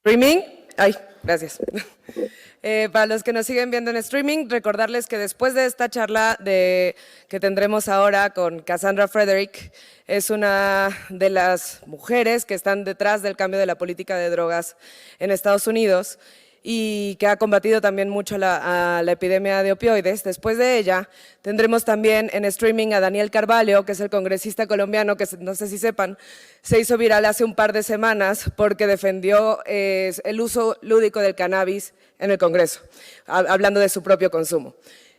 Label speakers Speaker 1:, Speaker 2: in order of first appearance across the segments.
Speaker 1: Streaming. Ay, gracias. Para los que nos siguen viendo en streaming, recordarles que después de esta charla que tendremos ahora con Cassandra Frederick, es una de las mujeres que están detrás del cambio de la política de drogas en Estados Unidos y que ha combatido también mucho a la epidemia de opioides. Después de ella, tendremos también en streaming a Daniel Carvalho, que es el congresista colombiano, que no sé si sepan, se hizo viral hace un par de semanas porque defendió el uso lúdico del cannabis en el Congreso, hablando de su propio consumo.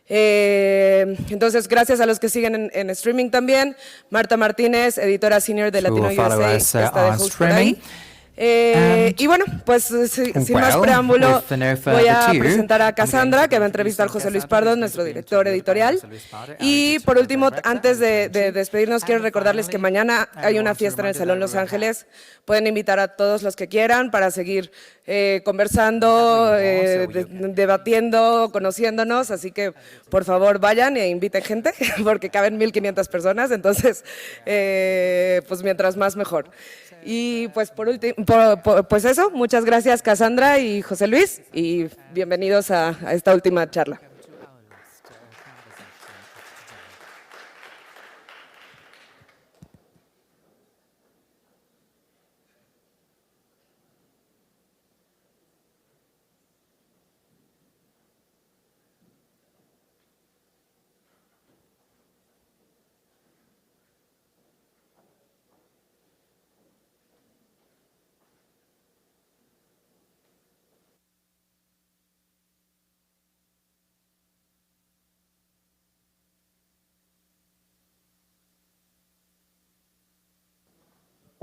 Speaker 1: Entonces, gracias a los que siguen en streaming también. Marta Martínez, editora senior de Latino USA, está de host por ahí. Y bueno, pues sin más preámbulo, voy a presentar a Cassandra, que va a entrevistar a José Luis Pardo, nuestro director editorial. Y por último, antes de despedirnos, quiero recordarles que mañana hay una fiesta en el Salón Los Ángeles. Pueden invitar a todos los que quieran para seguir conversando, debatiendo, conociéndonos. Así que, por favor, vayan e inviten gente, porque caben 1,500 personas. Entonces, pues mientras más, mejor. Y pues por último, pues eso, muchas gracias Cassandra y José Luis y bienvenidos a esta última charla.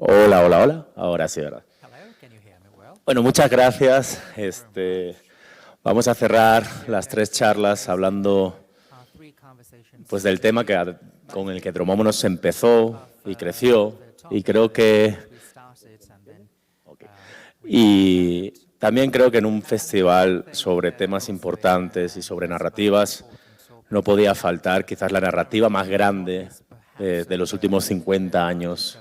Speaker 2: Hola, hola, hola. Ahora sí, ¿verdad? Bueno, muchas gracias. Vamos a cerrar las 3 charlas hablando pues, del tema con el que Dromómonos empezó y creció. Y creo que... Y también creo que en un festival sobre temas importantes y sobre narrativas no podía faltar quizás la narrativa más grande de los últimos 50 años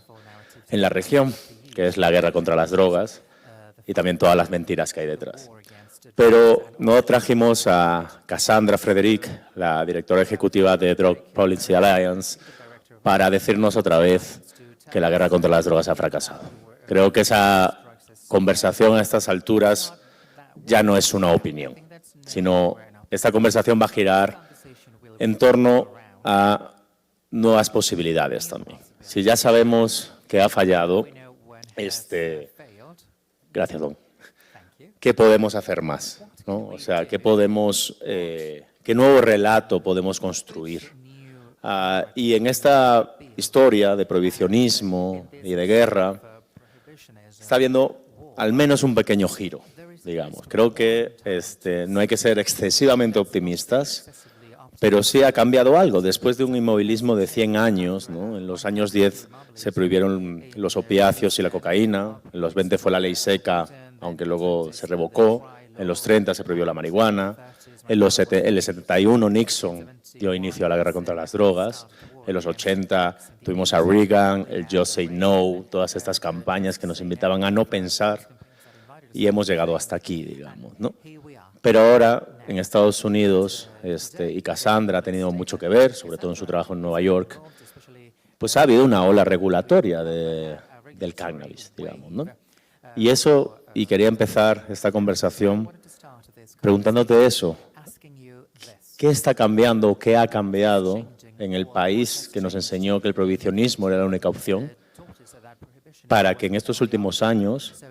Speaker 2: en la región, que es la guerra contra las drogas y también todas las mentiras que hay detrás. Pero no trajimos a Cassandra Frederick, la directora ejecutiva de Drug Policy Alliance, para decirnos otra vez que la guerra contra las drogas ha fracasado. Creo que esa conversación a estas alturas ya no es una opinión, sino esta conversación va a girar en torno a nuevas posibilidades también. Si ya sabemos que ha fallado, gracias, Don. ¿Qué podemos hacer más? ¿No? O sea, ¿qué nuevo relato podemos construir? Y en esta historia de prohibicionismo y de guerra está habiendo al menos un pequeño giro, digamos. Creo que no hay que ser excesivamente optimistas, pero sí ha cambiado algo. Después de un inmovilismo de 100 años, ¿no? En los años 10 se prohibieron los opiáceos y la cocaína, en los 20 fue la ley seca, aunque luego se revocó, en los 30 se prohibió la marihuana, en el 71 Nixon dio inicio a la guerra contra las drogas, en los 80 tuvimos a Reagan, el Just Say No, todas estas campañas que nos invitaban a no pensar y hemos llegado hasta aquí, digamos, ¿no? Pero ahora, en Estados Unidos, y Cassandra ha tenido mucho que ver, sobre todo en su trabajo en Nueva York, pues ha habido una ola regulatoria del cannabis, digamos, ¿no? Y quería empezar esta conversación preguntándote eso. ¿Qué está cambiando o qué ha cambiado en el país que nos enseñó que el prohibicionismo era la única opción para que en estos últimos años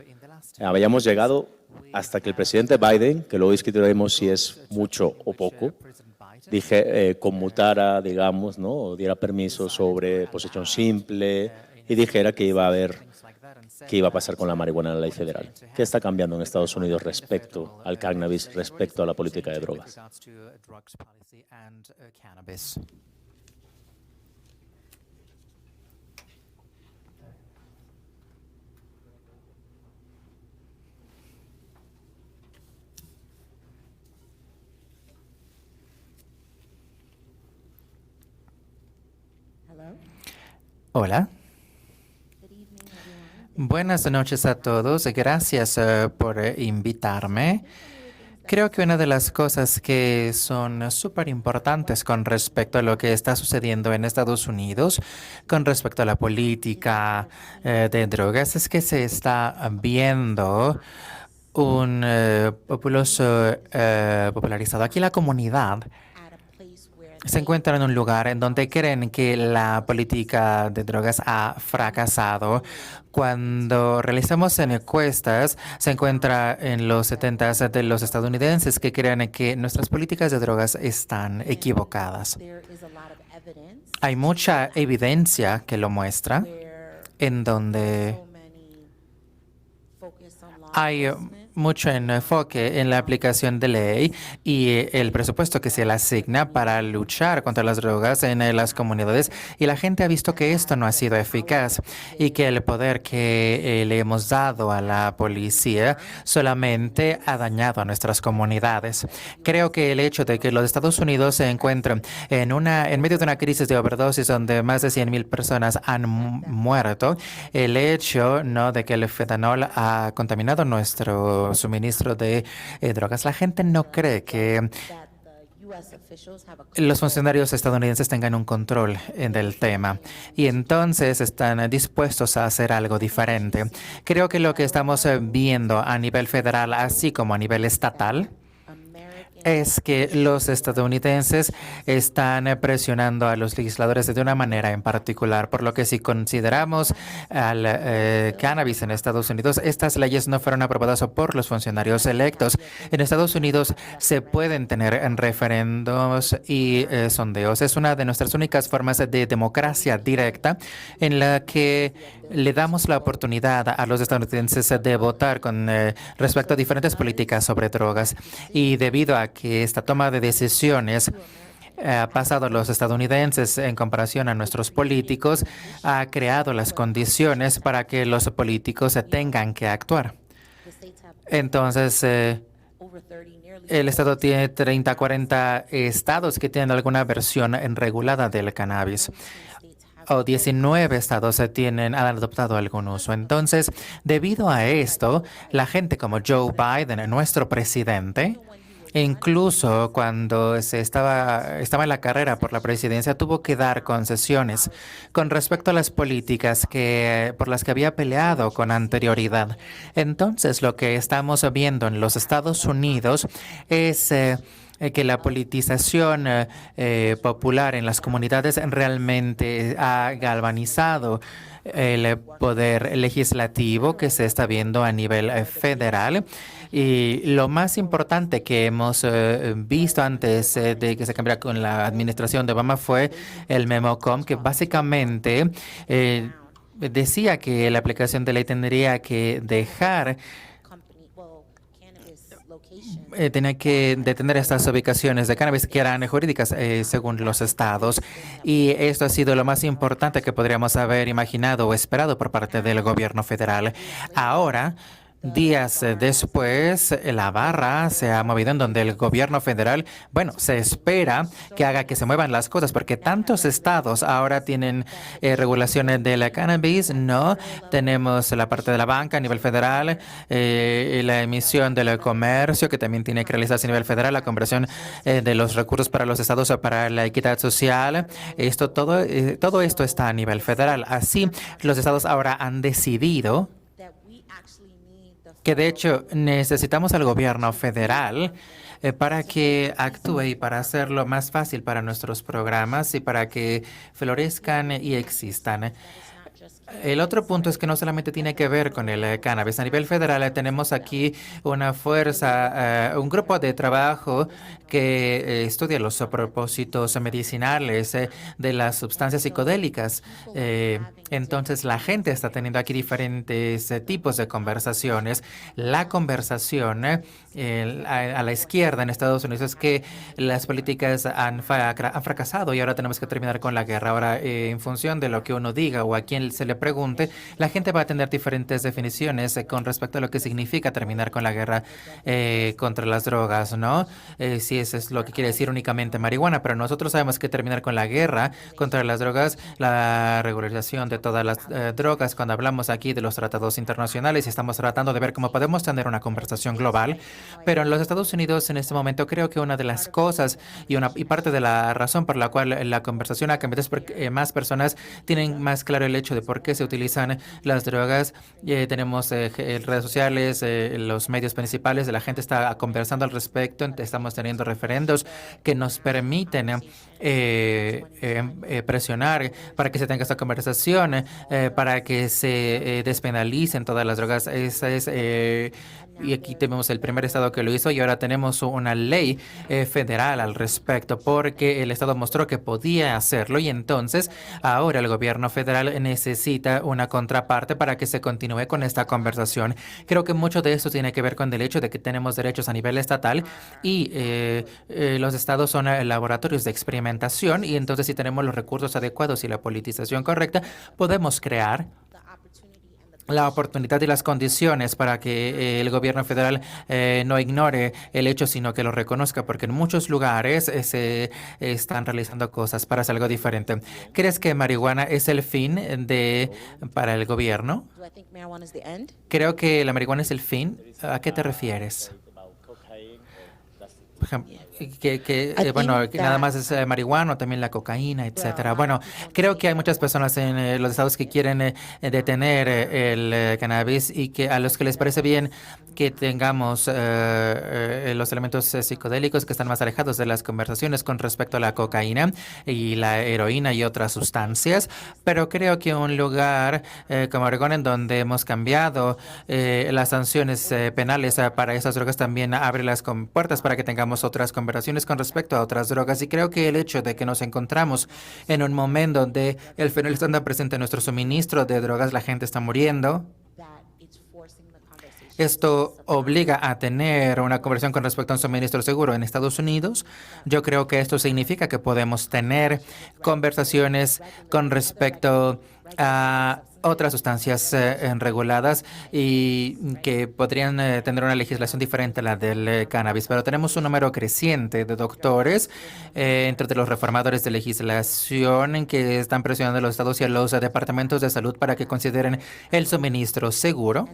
Speaker 2: hayamos llegado hasta que el presidente Biden, que luego discutiremos si es mucho o poco, conmutara, digamos, ¿no? O diera permiso sobre posesión simple y dijera que iba a pasar con la marihuana en la ley federal. ¿Qué está cambiando en Estados Unidos respecto al cannabis, respecto a la política de drogas?
Speaker 3: Hola. Buenas noches a todos. Gracias por invitarme. Creo que una de las cosas que son súper importantes con respecto a lo que está sucediendo en Estados Unidos, con respecto a la política de drogas, es que se está viendo un populoso popularizado. Aquí la comunidad se encuentra en un lugar en donde creen que la política de drogas ha fracasado. Cuando realizamos encuestas, se encuentra en los 70 de los estadounidenses que creen que nuestras políticas de drogas están equivocadas. Hay mucha evidencia que lo muestra, en donde hay mucho enfoque en la aplicación de ley y el presupuesto que se le asigna para luchar contra las drogas en las comunidades, y la gente ha visto que esto no ha sido eficaz y que el poder que le hemos dado a la policía solamente ha dañado a nuestras comunidades. Creo que el hecho de que los Estados Unidos se encuentren en medio de una crisis de overdosis donde más de 100,000 personas han muerto, el hecho de que el fentanol ha contaminado nuestro suministro de drogas, la gente no cree que los funcionarios estadounidenses tengan un control del tema y entonces están dispuestos a hacer algo diferente. Creo que lo que estamos viendo a nivel federal, así como a nivel estatal, es que los estadounidenses están presionando a los legisladores de una manera en particular, por lo que si consideramos al cannabis en Estados Unidos, estas leyes no fueron aprobadas por los funcionarios electos. En Estados Unidos se pueden tener referendos y sondeos. Es una de nuestras únicas formas de democracia directa en la que le damos la oportunidad a los estadounidenses de votar con respecto a diferentes políticas sobre drogas, y debido a que esta toma de decisiones ha pasado a los estadounidenses en comparación a nuestros políticos, ha creado las condiciones para que los políticos tengan que actuar. Entonces, el estado tiene 30, 40 estados que tienen alguna versión regulada del cannabis, o 19 estados han adoptado algún uso. Entonces, debido a esto, la gente como Joe Biden, nuestro presidente, incluso cuando estaba en la carrera por la presidencia, tuvo que dar concesiones con respecto a las políticas por las que había peleado con anterioridad. Entonces, lo que estamos viendo en los Estados Unidos es que la politización popular en las comunidades realmente ha galvanizado el poder legislativo que se está viendo a nivel federal. Y lo más importante que hemos visto antes de que se cambiara con la administración de Obama fue el MEMOCOM, que básicamente decía que la aplicación de ley tendría que tenía que detener estas ubicaciones de cannabis que eran jurídicas según los estados, y esto ha sido lo más importante que podríamos haber imaginado o esperado por parte del gobierno federal. Ahora, días después, la barra se ha movido en donde el gobierno federal, se espera que haga que se muevan las cosas, porque tantos estados ahora tienen regulaciones de la cannabis, ¿no? Tenemos la parte de la banca a nivel federal, la emisión del comercio, que también tiene que realizarse a nivel federal, la conversión de los recursos para los estados para la equidad social. Todo esto está a nivel federal. Así, los estados ahora han decidido que de hecho necesitamos al gobierno federal para que actúe y para hacerlo más fácil para nuestros programas y para que florezcan y existan. El otro punto es que no solamente tiene que ver con el cannabis. A nivel federal tenemos aquí una fuerza, un grupo de trabajo que estudia los propósitos medicinales de las sustancias psicodélicas. Entonces, la gente está teniendo aquí diferentes tipos de conversaciones. La conversación a la izquierda en Estados Unidos es que las políticas han fracasado y ahora tenemos que terminar con la guerra. Ahora, en función de lo que uno diga o a quién se le pregunte, la gente va a tener diferentes definiciones con respecto a lo que significa terminar con la guerra contra las drogas, ¿no? Si eso es lo que quiere decir únicamente marihuana, pero nosotros sabemos que terminar con la guerra contra las drogas, la regularización de todas las drogas, cuando hablamos aquí de los tratados internacionales y estamos tratando de ver cómo podemos tener una conversación global, pero en los Estados Unidos en este momento creo que una de las cosas y parte de la razón por la cual la conversación ha cambiado es porque más personas tienen más claro el hecho de por qué se utilizan las drogas. Tenemos redes sociales, los medios principales, la gente está conversando al respecto, estamos teniendo referendos que nos permiten presionar para que se tenga esta conversación, para que se despenalicen todas las drogas. Esa es y aquí tenemos el primer estado que lo hizo y ahora tenemos una ley federal al respecto porque el estado mostró que podía hacerlo y entonces ahora el gobierno federal necesita una contraparte para que se continúe con esta conversación. Creo que mucho de esto tiene que ver con el hecho de que tenemos derechos a nivel estatal y los estados son laboratorios de experimentación y entonces si tenemos los recursos adecuados y la politización correcta, podemos crear la oportunidad y las condiciones para que el gobierno federal no ignore el hecho, sino que lo reconozca, porque en muchos lugares se están realizando cosas para hacer algo diferente. ¿Crees que marihuana es el fin para el gobierno? Creo que la marihuana es el fin. ¿A qué te refieres? Por ejemplo, que nada más es marihuana, también la cocaína, etcétera. Bueno, creo que hay muchas personas en los estados que quieren detener el cannabis y que a los que les parece bien que tengamos los elementos psicodélicos que están más alejados de las conversaciones con respecto a la cocaína y la heroína y otras sustancias, pero creo que un lugar como Oregón, en donde hemos cambiado las sanciones penales para esas drogas, también abre las puertas para que tengamos otras conversaciones con respecto a otras drogas. Y creo que el hecho de que nos encontramos en un momento donde el fentanilo está presente en nuestro suministro de drogas, la gente está muriendo, esto obliga a tener una conversación con respecto a un suministro seguro en Estados Unidos. Yo creo que esto significa que podemos tener conversaciones con respecto a otras sustancias reguladas y que podrían tener una legislación diferente a la del cannabis. Pero tenemos un número creciente de doctores entre los reformadores de legislación que están presionando a los estados y a los departamentos de salud para que consideren el suministro seguro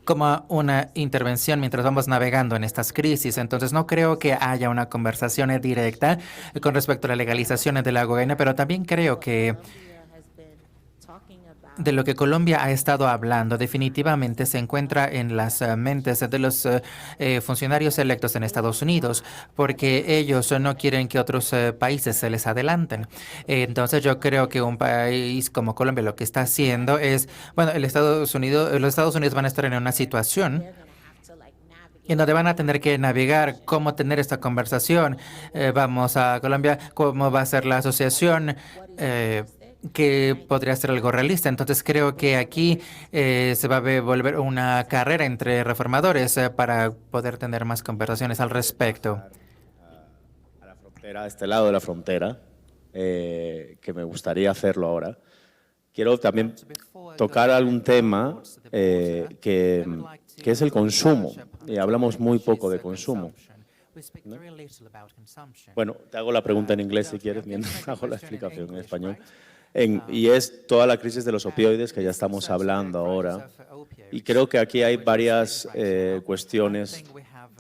Speaker 3: como una intervención mientras vamos navegando en estas crisis. Entonces, no creo que haya una conversación directa con respecto a la legalización de la cocaína, pero también creo que de lo que Colombia ha estado hablando definitivamente se encuentra en las mentes de los funcionarios electos en Estados Unidos, porque ellos no quieren que otros países se les adelanten. Entonces yo creo que un país como Colombia lo que está haciendo es, bueno, los Estados Unidos van a estar en una situación en donde van a tener que navegar cómo tener esta conversación. Vamos a Colombia, cómo va a ser la asociación, que podría ser algo realista. Entonces creo que aquí se va a volver una carrera entre reformadores para poder tener más conversaciones al respecto.
Speaker 2: A la frontera, a este lado de la frontera, que me gustaría hacerlo ahora. Quiero también tocar algún tema que es el consumo. Y hablamos muy poco de consumo, ¿no? Bueno, te hago la pregunta en inglés si quieres, mientras hago la explicación en español. Y es toda la crisis de los opioides que ya estamos hablando ahora. Y creo que aquí hay varias cuestiones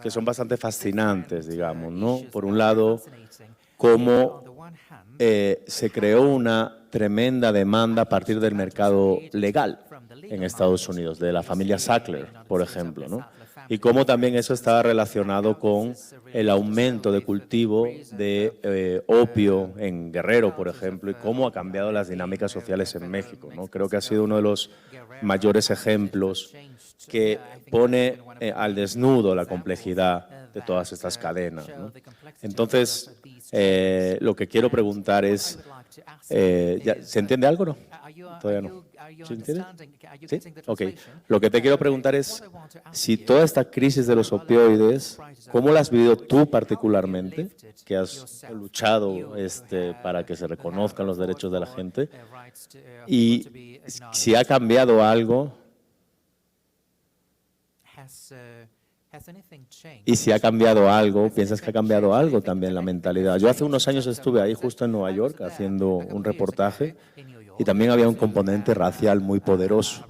Speaker 2: que son bastante fascinantes, digamos, ¿no? Por un lado, cómo se creó una tremenda demanda a partir del mercado legal en Estados Unidos, de la familia Sackler, por ejemplo, ¿no? Y cómo también eso está relacionado con el aumento de cultivo de opio en Guerrero, por ejemplo, y cómo ha cambiado las dinámicas sociales en México, ¿no? Creo que ha sido uno de los mayores ejemplos que pone al desnudo la complejidad de todas estas cadenas, ¿no? Entonces, lo que quiero preguntar es, ¿se entiende algo o no? Todavía no. ¿Se entiende? ¿Sí? Ok. Lo que te quiero preguntar es si toda esta crisis de los opioides ¿Cómo la has vivido tú particularmente, que has luchado para que se reconozcan los derechos de la gente? Y si ha cambiado algo, ¿piensas que ha cambiado algo también la mentalidad? Yo hace unos años estuve ahí justo en Nueva York haciendo un reportaje y también había un componente racial muy poderoso.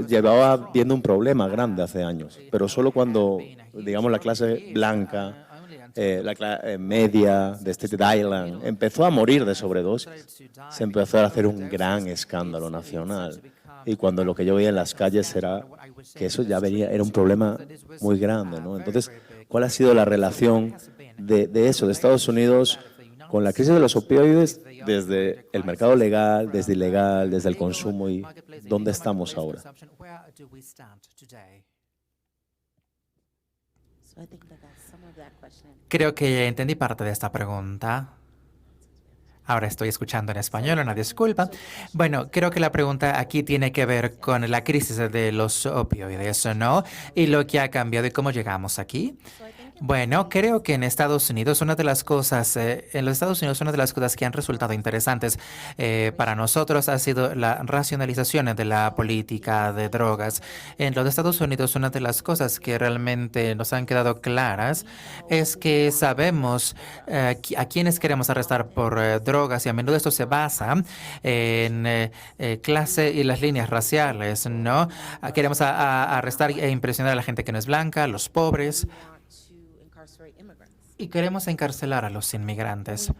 Speaker 2: Llevaba viendo un problema grande hace años, pero solo cuando, digamos, la clase blanca, la clase media de Staten Island empezó a morir de sobredosis, se empezó a hacer un gran escándalo nacional. Y cuando lo que yo veía en las calles era que eso ya era un problema muy grande, ¿no? Entonces, ¿cuál ha sido la relación de eso, de Estados Unidos, con la crisis de los opioides, desde el mercado legal, desde ilegal, desde el consumo, y dónde estamos ahora?
Speaker 3: Creo que entendí parte de esta pregunta. Ahora estoy escuchando en español, una disculpa. Bueno, creo que la pregunta aquí tiene que ver con la crisis de los opioides, ¿no? Y lo que ha cambiado y cómo llegamos aquí. Bueno, creo que en Estados Unidos una de las cosas, que han resultado interesantes para nosotros ha sido la racionalización de la política de drogas. En los Estados Unidos una de las cosas que realmente nos han quedado claras es que sabemos a quiénes queremos arrestar por drogas, y a menudo esto se basa en clase y las líneas raciales, ¿no? Queremos arrestar e impresionar a la gente que no es blanca, los pobres, y queremos encarcelar a los inmigrantes.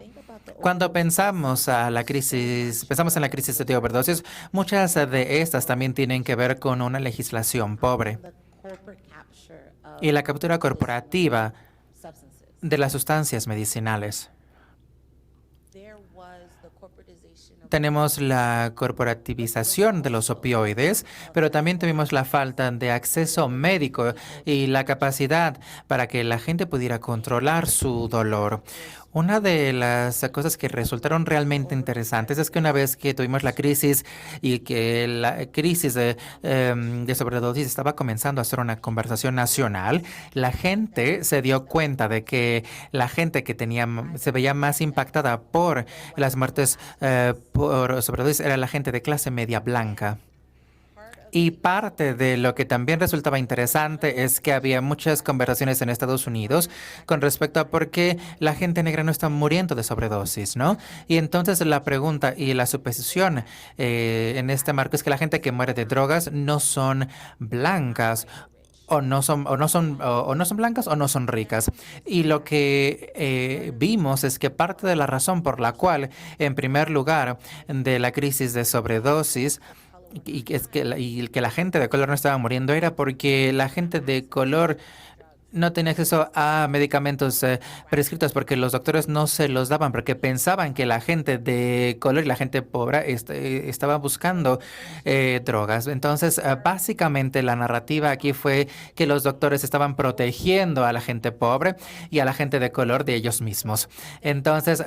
Speaker 3: Cuando pensamos en la crisis de overdosis, muchas de estas también tienen que ver con una legislación pobre y la captura corporativa de las sustancias medicinales. Tenemos la corporativización de los opioides, pero también tuvimos la falta de acceso médico y la capacidad para que la gente pudiera controlar su dolor. Una de las cosas que resultaron realmente interesantes es que una vez que tuvimos la crisis y que la crisis de sobredosis estaba comenzando a ser una conversación nacional, la gente se dio cuenta de que la gente que se veía más impactada por las muertes por sobredosis era la gente de clase media blanca. Y parte de lo que también resultaba interesante es que había muchas conversaciones en Estados Unidos con respecto a por qué la gente negra no está muriendo de sobredosis, ¿no? Y entonces la pregunta y la suposición en este marco es que la gente que muere de drogas no son blancas, o no son blancas o no son ricas. Y lo que vimos es que parte de la razón por la cual, en primer lugar, de la crisis de sobredosis, y que la gente de color no estaba muriendo era porque la gente de color no tenía acceso a medicamentos prescritos, porque los doctores no se los daban, porque pensaban que la gente de color y la gente pobre estaba buscando drogas. Entonces, básicamente la narrativa aquí fue que los doctores estaban protegiendo a la gente pobre y a la gente de color de ellos mismos. Entonces,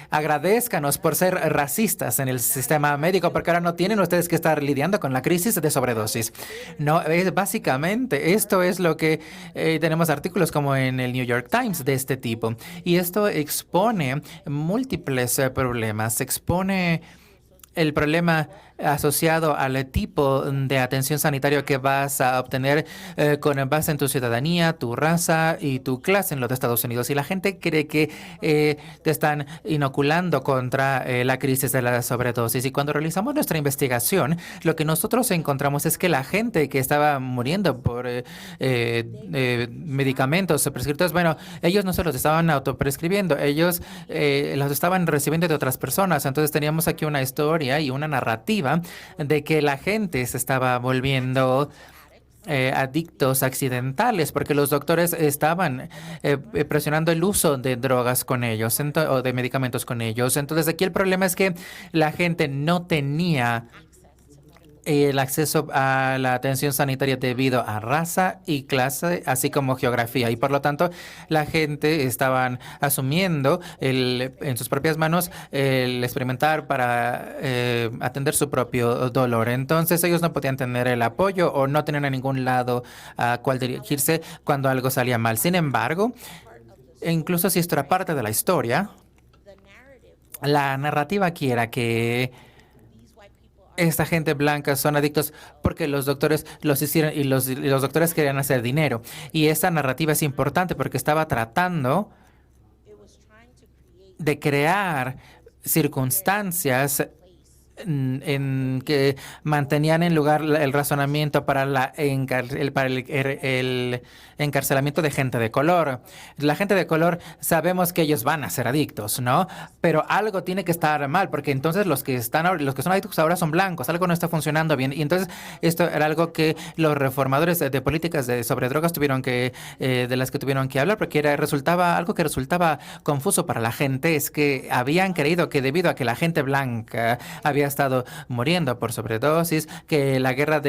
Speaker 3: agradézcanos por ser racistas en el sistema médico, porque ahora no tienen ustedes que estar lidiando con la crisis de sobredosis. No, básicamente esto es lo que tenemos artículos como en el New York Times de este tipo. Y esto expone múltiples problemas. Expone el problema asociado al tipo de atención sanitaria que vas a obtener con base en tu ciudadanía, tu raza y tu clase en los Estados Unidos. Y la gente cree que te están inoculando contra la crisis de la sobredosis. Y cuando realizamos nuestra investigación, lo que nosotros encontramos es que la gente que estaba muriendo por medicamentos prescritos, bueno, ellos no se los estaban autoprescribiendo, ellos los estaban recibiendo de otras personas. Entonces teníamos aquí una historia y una narrativa de que la gente se estaba volviendo adictos accidentales porque los doctores estaban presionando el uso de drogas con ellos o de medicamentos con ellos. Entonces aquí el problema es que la gente no tenía el acceso a la atención sanitaria debido a raza y clase, así como geografía. Y por lo tanto, la gente estaban asumiendo en sus propias manos el experimentar para atender su propio dolor. Entonces, ellos no podían tener el apoyo o no tenían a ningún lado a cual dirigirse cuando algo salía mal. Sin embargo, incluso si esto era parte de la historia, la narrativa aquí era que esta gente blanca son adictos porque los doctores los hicieron y los doctores querían hacer dinero. Y esta narrativa es importante porque estaba tratando de crear circunstancias en que mantenían en lugar el razonamiento para el encarcelamiento de gente de color. La gente de color sabemos que ellos van a ser adictos, ¿no? Pero algo tiene que estar mal, porque entonces los que son adictos ahora son blancos, algo no está funcionando bien. Y entonces esto era algo que los reformadores de políticas sobre drogas de las que tuvieron que hablar, porque algo que resultaba confuso para la gente es que habían creído que debido a que la gente blanca había estado muriendo por sobredosis, que la guerra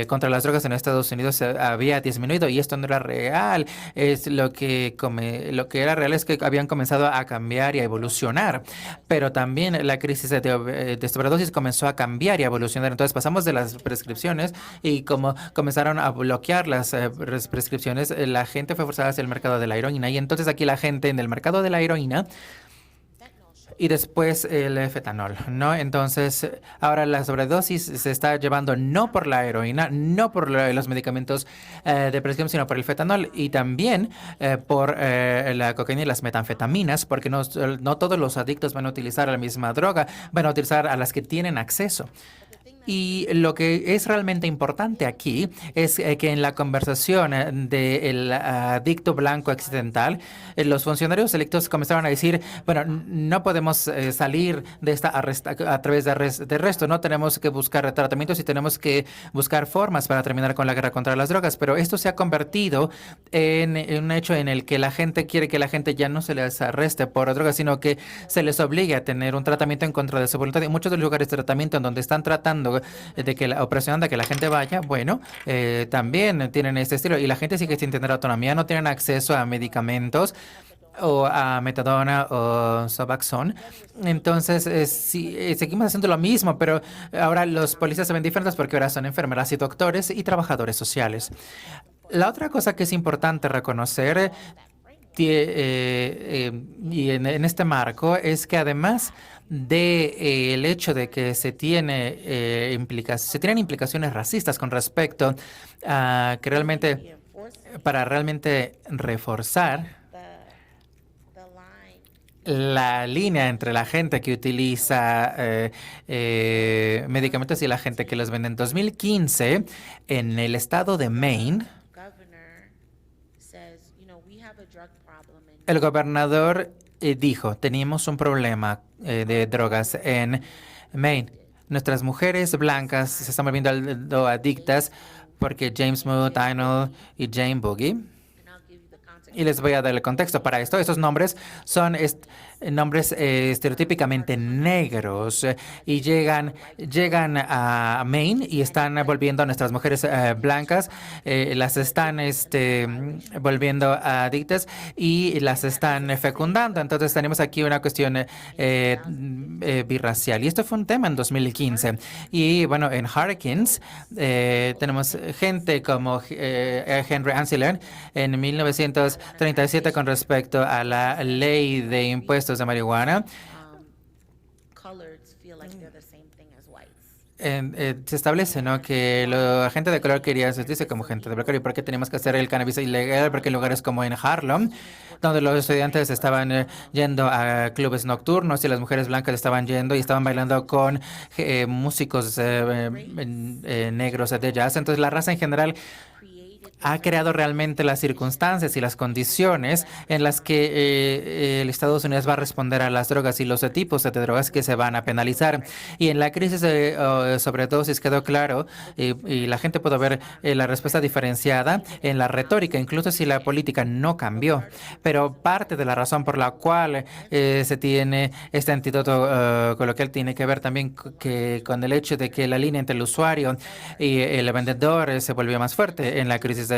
Speaker 3: contra las drogas en Estados Unidos había disminuido, y esto no era real. Lo que era real es que habían comenzado a cambiar y a evolucionar, pero también la crisis de sobredosis comenzó a cambiar y a evolucionar. Entonces pasamos de las prescripciones, y como comenzaron a bloquear las prescripciones, la gente fue forzada hacia el mercado de la heroína, y entonces aquí la gente en el mercado de la heroína y después el fetanol, ¿no? Entonces, ahora la sobredosis se está llevando no por la heroína, no por los medicamentos de prescripción, sino por el fetanol, y también por la cocaína y las metanfetaminas, porque no todos los adictos van a utilizar la misma droga, van a utilizar a las que tienen acceso. Y lo que es realmente importante aquí es que en la conversación del adicto blanco accidental, los funcionarios electos comenzaron a decir, bueno, no podemos salir de esta a través de arresto, no tenemos que buscar tratamientos y tenemos que buscar formas para terminar con la guerra contra las drogas. Pero esto se ha convertido en un hecho en el que la gente quiere que la gente ya no se les arreste por drogas, sino que se les obligue a tener un tratamiento en contra de su voluntad. Y muchos de los lugares de tratamiento en donde están tratando de que operación que la gente vaya, bueno, también tienen este estilo, y la gente sigue sin tener autonomía, no tienen acceso a medicamentos o a metadona o Suboxone. Entonces, seguimos haciendo lo mismo, pero ahora los policías se ven diferentes porque ahora son enfermeras y doctores y trabajadores sociales. La otra cosa que es importante reconocer y en este marco es que además el hecho de que se tienen implicaciones racistas con respecto a que realmente, para realmente reforzar la línea entre la gente que utiliza medicamentos y la gente que los vende. En 2015, en el estado de Maine, el gobernador dijo, teníamos un problema de drogas en Maine. Nuestras mujeres blancas se están volviendo adictas porque James Mood, Einol y Jane Boogie. Y les voy a dar el contexto para esto. Estos nombres son nombres estereotípicamente negros y llegan a Maine y están volviendo a nuestras mujeres blancas, las están volviendo adictas y las están fecundando. Entonces tenemos aquí una cuestión birracial, y esto fue un tema en 2015. Y bueno, en Hurricanes tenemos gente como Henry Ancillon en 1937 con respecto a la ley de impuestos de marihuana. Se establece, ¿no?, que la gente de color quería sentirse como gente de blanco. ¿Y por qué teníamos que hacer el cannabis ilegal? Porque en lugares como en Harlem, donde los estudiantes estaban yendo a clubes nocturnos y las mujeres blancas estaban yendo y estaban bailando con músicos negros de jazz. Entonces la raza en general ha creado realmente las circunstancias y las condiciones en las que el Estados Unidos va a responder a las drogas y los tipos de drogas que se van a penalizar. Y en la crisis de sobredosis quedó claro y la gente pudo ver la respuesta diferenciada en la retórica, incluso si la política no cambió. Pero parte de la razón por la cual se tiene este antídoto coloquial tiene que ver también con el hecho de que la línea entre el usuario y el vendedor se volvió más fuerte en la crisis de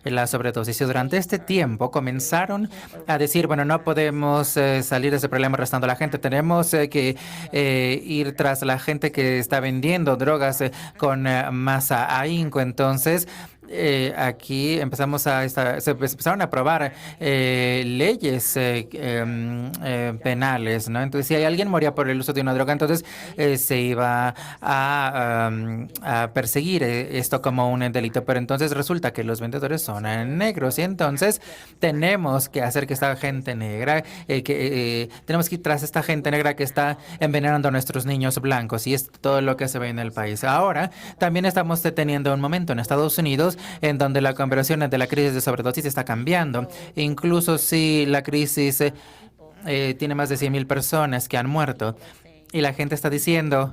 Speaker 3: la sobredosis. Y durante este tiempo comenzaron a decir, bueno, no podemos salir de ese problema arrestando a la gente, tenemos que ir tras la gente que está vendiendo drogas con más ahínco. Entonces, aquí empezamos se empezaron a aprobar leyes penales, ¿no? Entonces, si alguien moría por el uso de una droga, entonces se iba a perseguir esto como un delito. Pero entonces resulta que los vendedores son negros y entonces tenemos que hacer que esta gente negra, tenemos que ir tras esta gente negra que está envenenando a nuestros niños blancos y es todo lo que se ve en el país. Ahora, también estamos teniendo un momento en Estados Unidos en donde la conversión de la crisis de sobredosis está cambiando. Incluso si la crisis tiene más de 100,000 personas que han muerto y la gente está diciendo,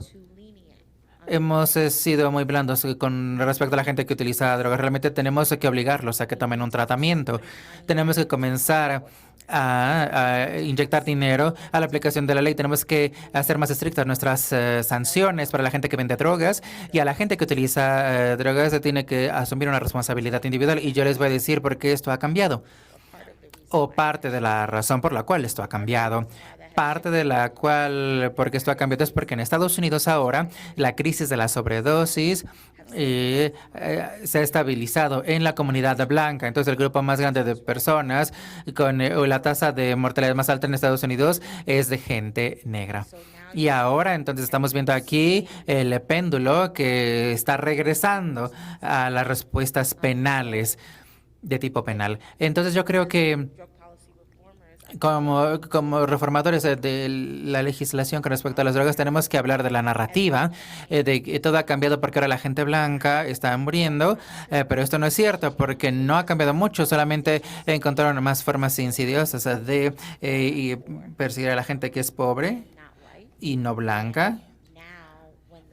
Speaker 3: hemos sido muy blandos con respecto a la gente que utiliza drogas. Realmente tenemos que obligarlos a que tomen un tratamiento. Tenemos que comenzar a inyectar dinero a la aplicación de la ley. Tenemos que hacer más estrictas nuestras sanciones para la gente que vende drogas y a la gente que utiliza drogas se tiene que asumir una responsabilidad individual. Y yo les voy a decir por qué esto ha cambiado o parte de la razón por la cual esto ha cambiado. Parte de la cual, porque esto ha cambiado, es porque en Estados Unidos ahora la crisis de la sobredosis se ha estabilizado en la comunidad blanca. Entonces, el grupo más grande de personas con la tasa de mortalidad más alta en Estados Unidos es de gente negra. Y ahora, entonces, estamos viendo aquí el péndulo que está regresando a las respuestas penales, de tipo penal. Entonces, yo creo que como reformadores de la legislación con respecto a las drogas, tenemos que hablar de la narrativa, de que todo ha cambiado porque ahora la gente blanca está muriendo, pero esto no es cierto porque no ha cambiado mucho, solamente encontraron más formas insidiosas de perseguir a la gente que es pobre y no blanca.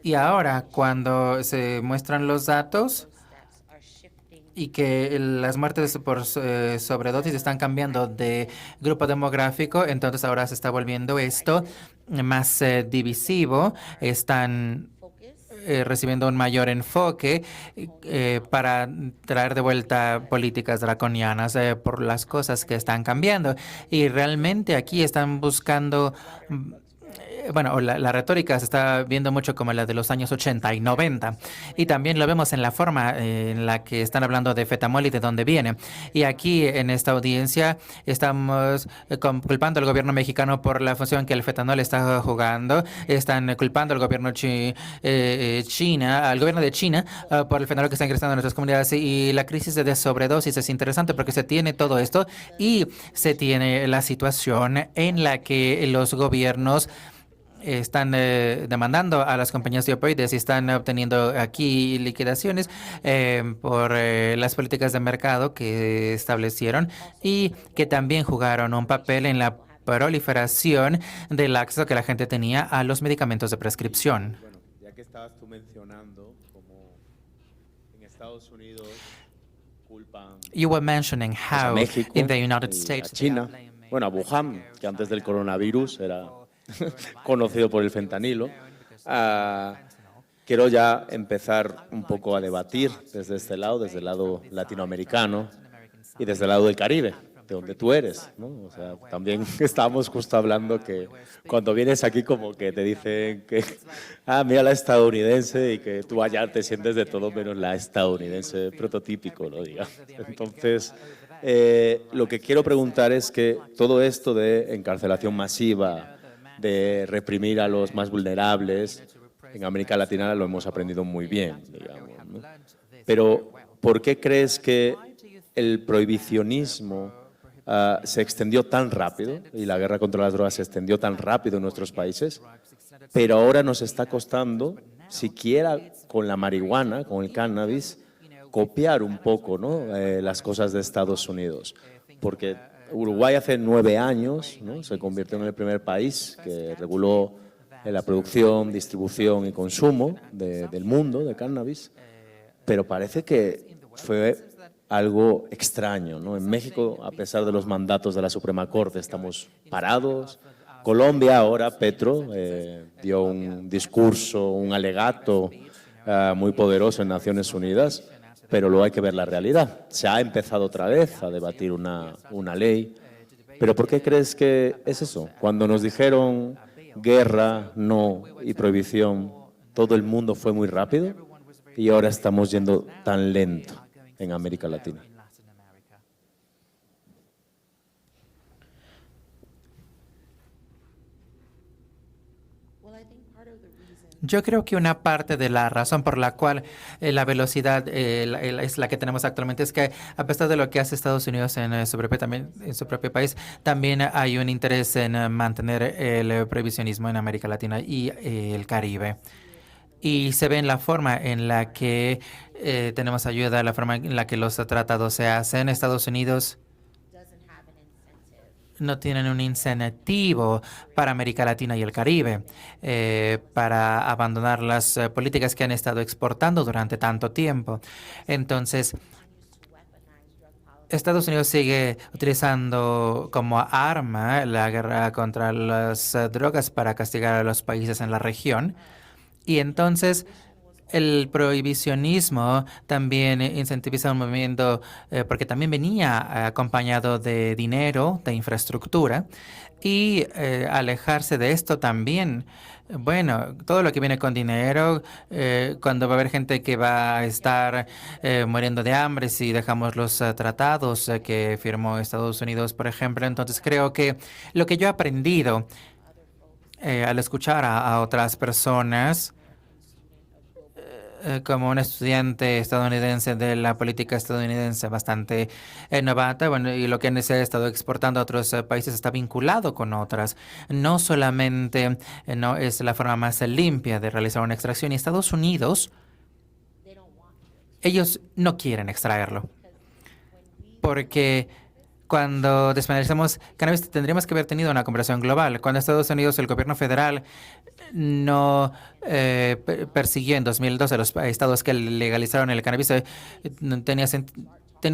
Speaker 3: Y ahora, cuando se muestran los datos y que las muertes por sobredosis están cambiando de grupo demográfico, entonces ahora se está volviendo esto más divisivo, están recibiendo un mayor enfoque para traer de vuelta políticas draconianas por las cosas que están cambiando. Y realmente aquí están buscando... Bueno, la retórica se está viendo mucho como la de los años 80 y 90. Y también lo vemos en la forma en la que están hablando de fetamol y de dónde viene. Y aquí en esta audiencia estamos culpando al gobierno mexicano por la función que el fetanol está jugando. Están culpando al gobierno al gobierno de China por el fetanol que está ingresando a nuestras comunidades. Y la crisis de sobredosis es interesante porque se tiene todo esto y se tiene la situación en la que los gobiernos están demandando a las compañías de opioides y están obteniendo aquí liquidaciones por las políticas de mercado que establecieron y que también jugaron un papel en la proliferación del acceso que la gente tenía a los medicamentos de prescripción.
Speaker 2: Bueno, ya que estabas tú mencionando como en Estados Unidos culpan
Speaker 3: You were mentioning how
Speaker 2: México
Speaker 3: in the United
Speaker 2: y
Speaker 3: States,
Speaker 2: a China, bueno, a Wuhan, que antes del coronavirus era conocido por el fentanilo. Quiero ya empezar un poco a debatir desde este lado, desde el lado latinoamericano y desde el lado del Caribe, de donde tú eres, ¿no? O sea, también estábamos justo hablando que cuando vienes aquí como que te dicen que, mira la estadounidense y que tú allá te sientes de todo menos la estadounidense prototípico, ¿no? Digamos. Entonces, lo que quiero preguntar es que todo esto de encarcelación masiva, de reprimir a los más vulnerables, en América Latina lo hemos aprendido muy bien, digamos, ¿no? Pero, ¿por qué crees que el prohibicionismo se extendió tan rápido y la guerra contra las drogas se extendió tan rápido en nuestros países, pero ahora nos está costando, siquiera con la marihuana, con el cannabis, copiar un poco, ¿no? Las cosas de Estados Unidos, porque Uruguay hace 9 años, ¿no? Se convirtió en el primer país que reguló la producción, distribución y consumo del mundo de cannabis, pero parece que fue algo extraño, ¿no? En México, a pesar de los mandatos de la Suprema Corte, estamos parados. Colombia ahora, Petro, dio un discurso, un alegato muy poderoso en Naciones Unidas, pero luego hay que ver la realidad. Se ha empezado otra vez a debatir una ley, pero ¿por qué crees que es eso? Cuando nos dijeron guerra, no y prohibición, todo el mundo fue muy rápido y ahora estamos yendo tan lento en América Latina.
Speaker 3: Yo creo que una parte de la razón por la cual la velocidad es la que tenemos actualmente es que, a pesar de lo que hace Estados Unidos en su propio país, también hay un interés en mantener el prohibicionismo en América Latina y el Caribe. Y se ve en la forma en la que tenemos ayuda, la forma en la que los tratados se hacen. Estados Unidos no tienen un incentivo para América Latina y el Caribe para abandonar las políticas que han estado exportando durante tanto tiempo. Entonces, Estados Unidos sigue utilizando como arma la guerra contra las drogas para castigar a los países en la región. Y entonces el prohibicionismo también incentiviza un movimiento porque también venía acompañado de dinero, de infraestructura, y alejarse de esto también. Bueno, todo lo que viene con dinero, cuando va a haber gente que va a estar muriendo de hambre si dejamos los tratados que firmó Estados Unidos, por ejemplo. Entonces creo que lo que yo he aprendido al escuchar a otras personas, como un estudiante estadounidense de la política estadounidense bastante novata, bueno, y lo que se ha estado exportando a otros países está vinculado con otras. No solamente no es la forma más limpia de realizar una extracción, y Estados Unidos, ellos no quieren extraerlo, porque cuando despenalizamos cannabis tendríamos que haber tenido una conversación global. Cuando Estados Unidos, el gobierno federal, no persiguió en 2012 a los estados que legalizaron el cannabis, tenía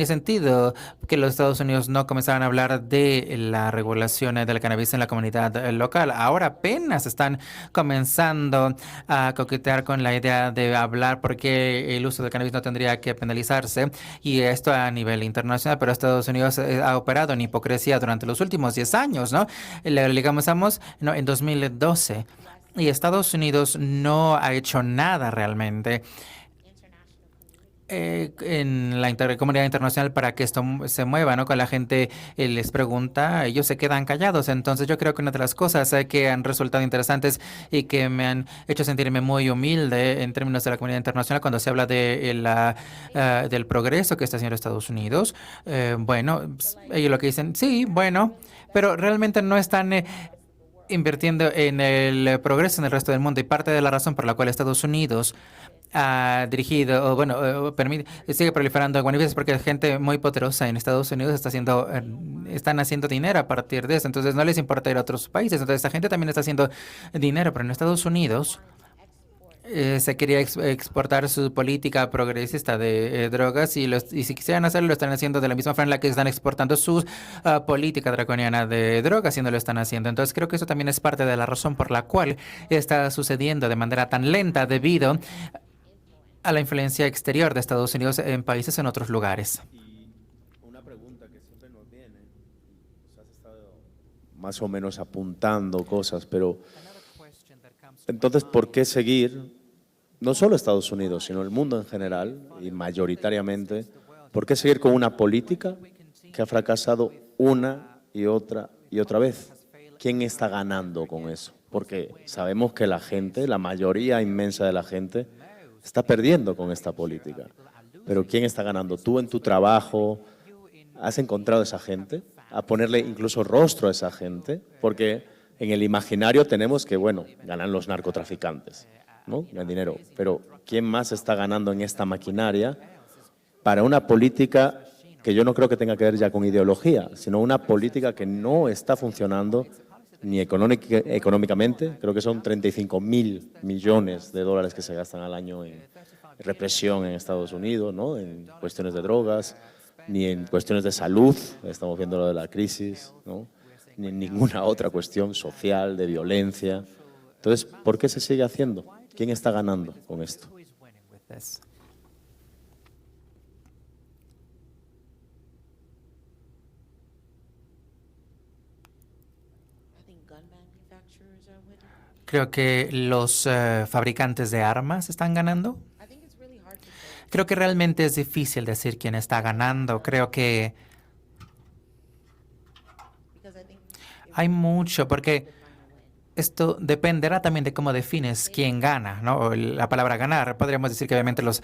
Speaker 3: sentido que los Estados Unidos no comenzaran a hablar de la regulación del cannabis en la comunidad local. Ahora apenas están comenzando a coquetear con la idea de hablar porque el uso del cannabis no tendría que penalizarse, y esto a nivel internacional, pero Estados Unidos ha operado en hipocresía durante los últimos 10 años, ¿no? Le legalizamos en 2012 y Estados Unidos no ha hecho nada realmente en la comunidad internacional para que esto se mueva, ¿no? Cuando la gente les pregunta, ellos se quedan callados. Entonces yo creo que una de las cosas que han resultado interesantes y que me han hecho sentirme muy humilde en términos de la comunidad internacional cuando se habla de del progreso que está haciendo Estados Unidos, bueno, ellos lo que dicen, sí, bueno, pero realmente no están invirtiendo en el progreso en el resto del mundo, y parte de la razón por la cual Estados Unidos ha dirigido, o bueno, sigue proliferando guanabis porque gente muy poderosa en Estados Unidos están haciendo dinero a partir de eso. Entonces no les importa ir a otros países. Entonces esta gente también está haciendo dinero, pero en Estados Unidos se quería exportar su política progresista de drogas, y si quisieran hacerlo, lo están haciendo de la misma forma en la que están exportando su política draconiana de drogas, y no lo están haciendo. Entonces creo que eso también es parte de la razón por la cual está sucediendo de manera tan lenta, debido a la influencia exterior de Estados Unidos en países en otros lugares.
Speaker 2: Y una pregunta que siempre nos viene, has estado más o menos apuntando cosas, pero entonces, ¿por qué seguir, no solo Estados Unidos, sino el mundo en general y mayoritariamente, por qué seguir con una política que ha fracasado una y otra vez? ¿Quién está ganando con eso? Porque sabemos que la gente, la mayoría inmensa de la gente, está perdiendo con esta política. Pero ¿quién está ganando? ¿Tú en tu trabajo has encontrado a esa gente? ¿A ponerle incluso rostro a esa gente? Porque en el imaginario tenemos que, bueno, ganan los narcotraficantes, ¿no? El dinero. Pero ¿quién más está ganando en esta maquinaria? para una política que yo no creo que tenga que ver ya con ideología, sino una política que no está funcionando ni económicamente. Creo que son 35.000 millones de dólares que se gastan al año en represión en Estados Unidos, ¿no? En cuestiones de drogas, ni en cuestiones de salud, estamos viendo lo de la crisis, ¿no? Ni en ninguna otra cuestión social, de violencia. Entonces, ¿por qué se sigue haciendo? ¿Quién está ganando con esto?
Speaker 3: Creo que los fabricantes de armas están ganando. Creo que realmente es difícil decir quién está ganando. Creo que hay mucho, porque esto dependerá también de cómo defines quién gana, ¿no? O la palabra ganar. Podríamos decir que obviamente los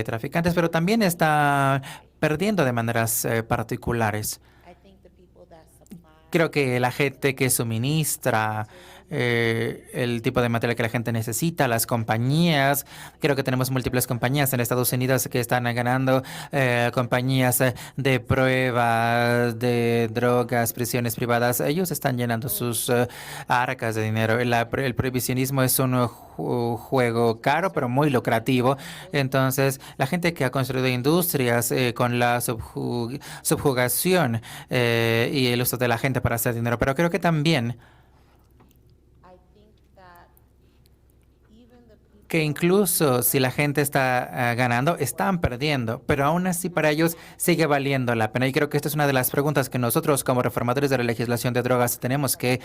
Speaker 3: traficantes, pero también está perdiendo de maneras particulares. Creo que la gente que suministra el tipo de material que la gente necesita, las compañías, creo que tenemos múltiples compañías en Estados Unidos que están ganando, compañías de pruebas, de drogas, prisiones privadas, ellos están llenando sus arcas de dinero. El prohibicionismo es un juego caro, pero muy lucrativo. Entonces, la gente que ha construido industrias con la subjugación y el uso de la gente para hacer dinero, pero creo que también que incluso si la gente está ganando, están perdiendo, pero aún así para ellos sigue valiendo la pena. Y creo que esta es una de las preguntas que nosotros como reformadores de la legislación de drogas tenemos que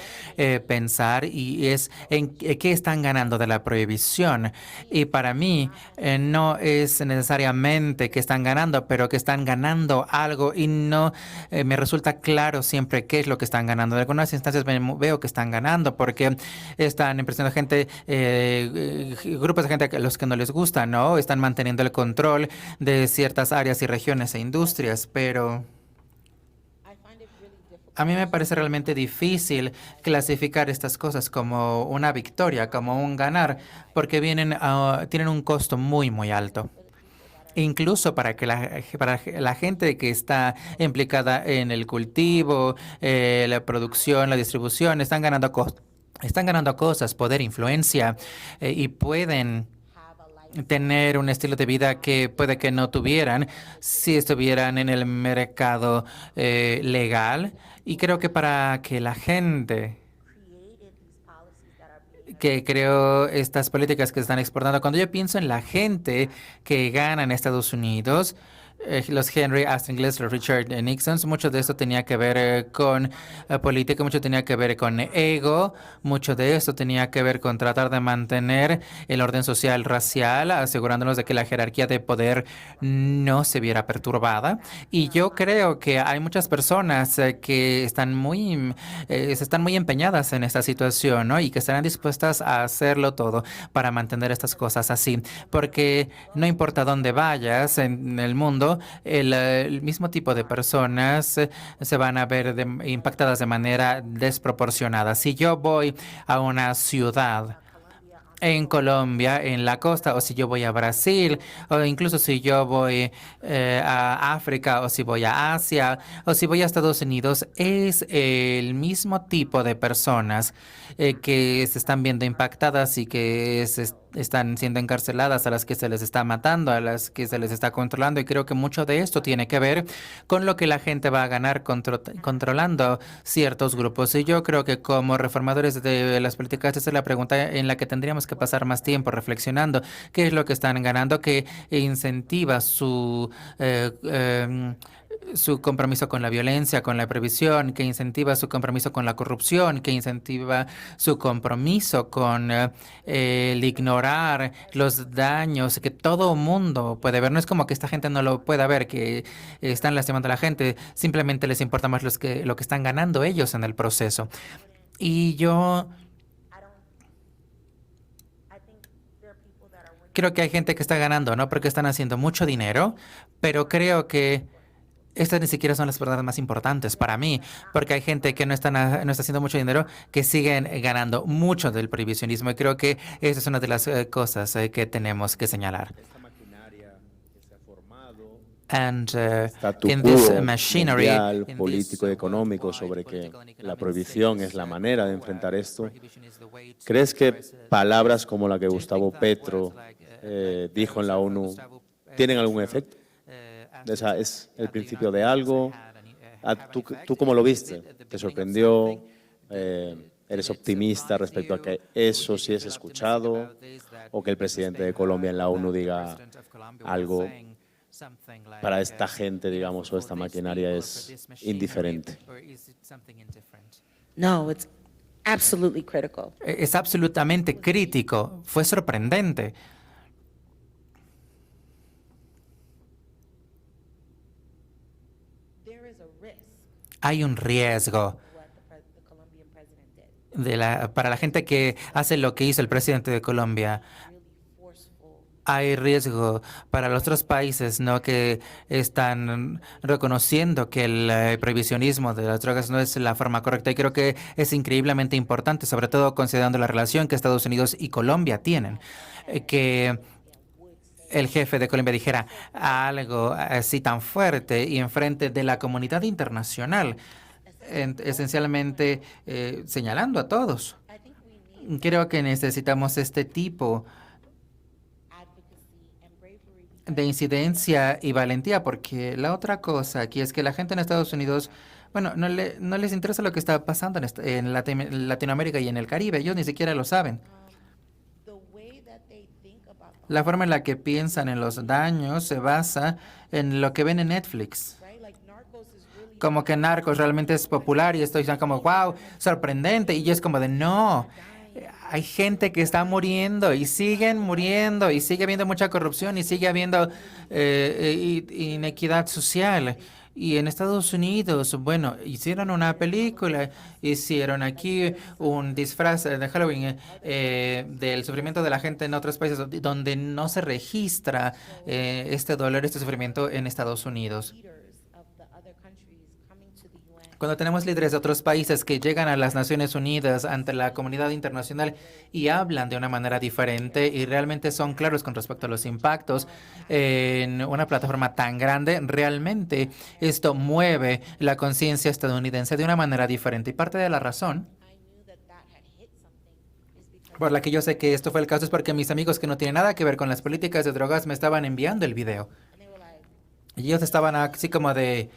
Speaker 3: pensar, y es en qué están ganando de la prohibición. Y para mí no es necesariamente que están ganando, pero que están ganando algo, y no me resulta claro siempre qué es lo que están ganando. En algunas instancias veo que están ganando porque están impresionando gente, grupos de gente a los que no les gusta, ¿no? Están manteniendo el control de ciertas áreas y regiones e industrias, pero a mí me parece realmente difícil clasificar estas cosas como una victoria, como un ganar, porque tienen un costo muy, muy alto. Incluso para la gente que está implicada en el cultivo, la producción, la distribución, están ganando cosas, poder, influencia, y pueden tener un estilo de vida que puede que no tuvieran si estuvieran en el mercado legal. Y creo que para que la gente que creó estas políticas que se están exportando, cuando yo pienso en la gente que gana en Estados Unidos, los Henry, Aston Inglés, los Richard Nixon, mucho de esto tenía que ver con política, mucho tenía que ver con ego, mucho de esto tenía que ver con tratar de mantener el orden social racial, asegurándonos de que la jerarquía de poder no se viera perturbada. Y yo creo que hay muchas personas que están están muy empeñadas en esta situación, ¿no? Y que estarán dispuestas a hacerlo todo para mantener estas cosas así, porque no importa dónde vayas en el mundo, el mismo tipo de personas se van a ver impactadas de manera desproporcionada. Si yo voy a una ciudad en Colombia, en la costa, o si yo voy a Brasil, o incluso si yo voy a África, o si voy a Asia, o si voy a Estados Unidos, es el mismo tipo de personas que se están viendo impactadas y que están siendo encarceladas, a las que se les está matando, a las que se les está controlando. Y creo que mucho de esto tiene que ver con lo que la gente va a ganar controlando ciertos grupos. Y yo creo que como reformadores de las políticas, esa es la pregunta en la que tendríamos que pasar más tiempo reflexionando. ¿Qué es lo que están ganando? ¿Qué incentiva su compromiso con la violencia, con la prohibición, que incentiva su compromiso con la corrupción, que incentiva su compromiso con el ignorar los daños que todo mundo puede ver? No es como que esta gente no lo pueda ver, que están lastimando a la gente, simplemente les importa más lo que están ganando ellos en el proceso. Y yo creo que hay gente que está ganando, ¿no? Porque están haciendo mucho dinero, pero creo que estas ni siquiera son las verdades más importantes para mí, porque hay gente que no está haciendo mucho dinero, que siguen ganando mucho del prohibicionismo, y creo que esa es una de las cosas que tenemos que señalar.
Speaker 2: Esta maquinaria que se ha formado
Speaker 3: And
Speaker 2: statu
Speaker 3: in this
Speaker 2: quo
Speaker 3: machinery,
Speaker 2: mundial, político y económico sobre que la prohibición es la manera de enfrentar esto, ¿crees que palabras como la que Gustavo Petro dijo en la ONU tienen algún efecto? ¿Es el principio de algo? ¿Tú cómo lo viste? ¿Te sorprendió? ¿Eres optimista respecto a que eso sí es escuchado? ¿O que el presidente de Colombia en la ONU diga algo para esta gente, digamos, o esta maquinaria es indiferente?
Speaker 4: No, it's absolutely critical.
Speaker 3: Es absolutamente crítico. Fue sorprendente.
Speaker 4: There is a risk
Speaker 3: Hay un riesgo
Speaker 4: what the Colombian president did.
Speaker 3: para la gente que hace lo que hizo el presidente de Colombia.
Speaker 4: Really forceful.
Speaker 3: Hay riesgo para los otros países, ¿no?, que están reconociendo que el prohibicionismo de las drogas no es la forma correcta. Y creo que es increíblemente importante, sobre todo considerando la relación que Estados Unidos y Colombia tienen, que el jefe de Colombia dijera algo así tan fuerte y enfrente de la comunidad internacional, esencialmente señalando a todos.
Speaker 4: I think we need
Speaker 3: Creo que necesitamos este tipo
Speaker 4: advocacy and bravery.
Speaker 3: de incidencia y valentía, porque la otra cosa aquí es que la gente en Estados Unidos, bueno, no les interesa lo que está pasando en Latinoamérica y en el Caribe. Ellos ni siquiera lo saben.
Speaker 4: The way that they think about
Speaker 3: La forma en la que piensan en los daños se basa en lo que ven en Netflix.
Speaker 4: right, like Narcos is really
Speaker 3: Como que Narcos realmente es popular y estoy diciendo como, wow, sorprendente. Y es como de, no, hay gente que está muriendo y siguen muriendo y sigue habiendo mucha corrupción y sigue habiendo inequidad social. Y en Estados Unidos, bueno, hicieron una película, hicieron aquí un disfraz de Halloween del sufrimiento de la gente en otros países donde no se registra este dolor, este sufrimiento en Estados Unidos.
Speaker 4: leaders of the other countries coming to the UN.
Speaker 3: Cuando tenemos líderes de otros países que llegan a las Naciones Unidas ante la comunidad internacional y hablan de una manera diferente y realmente son claros con respecto a los impactos en una plataforma tan grande, realmente esto mueve la conciencia estadounidense de una manera diferente. Y parte de la razón
Speaker 4: I knew that that had hit something is because
Speaker 3: por la que yo sé que esto fue el caso es porque mis amigos que no tienen nada que ver con las políticas de drogas me estaban enviando el video.
Speaker 4: and they were like,
Speaker 3: Y ellos estaban así como de,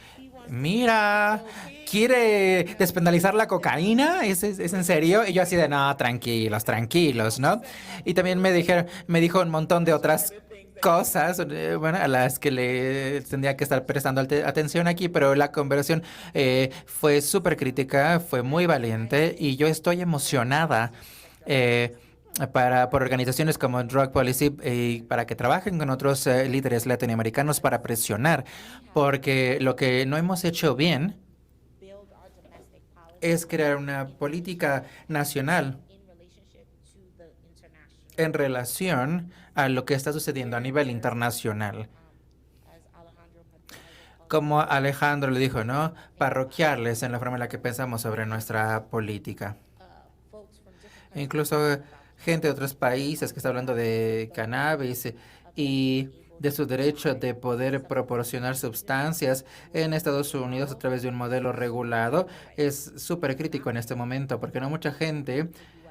Speaker 3: mira, ¿quiere despenalizar la cocaína? ¿Es en serio? Y yo así de, no, tranquilos, tranquilos, ¿no? Y también me dijo un montón de otras cosas, bueno, a las que le tendría que estar prestando atención aquí, pero la conversación fue súper crítica, fue muy valiente y yo estoy emocionada por organizaciones como Drug Policy y para que trabajen con otros líderes latinoamericanos para presionar, porque lo que no hemos hecho bien
Speaker 4: build our domestic policy
Speaker 3: es crear una política nacional
Speaker 4: in relationship to the international.
Speaker 3: en relación a lo que está sucediendo a nivel internacional.
Speaker 4: As Alejandro had
Speaker 3: Como Alejandro le dijo, ¿no? Parroquiales en la forma en la que pensamos sobre nuestra política.
Speaker 4: folks from different
Speaker 3: Incluso gente de otros países que está hablando de cannabis y de su derecho de poder proporcionar sustancias en Estados Unidos a través de un modelo regulado es súper crítico en este momento, porque no mucha gente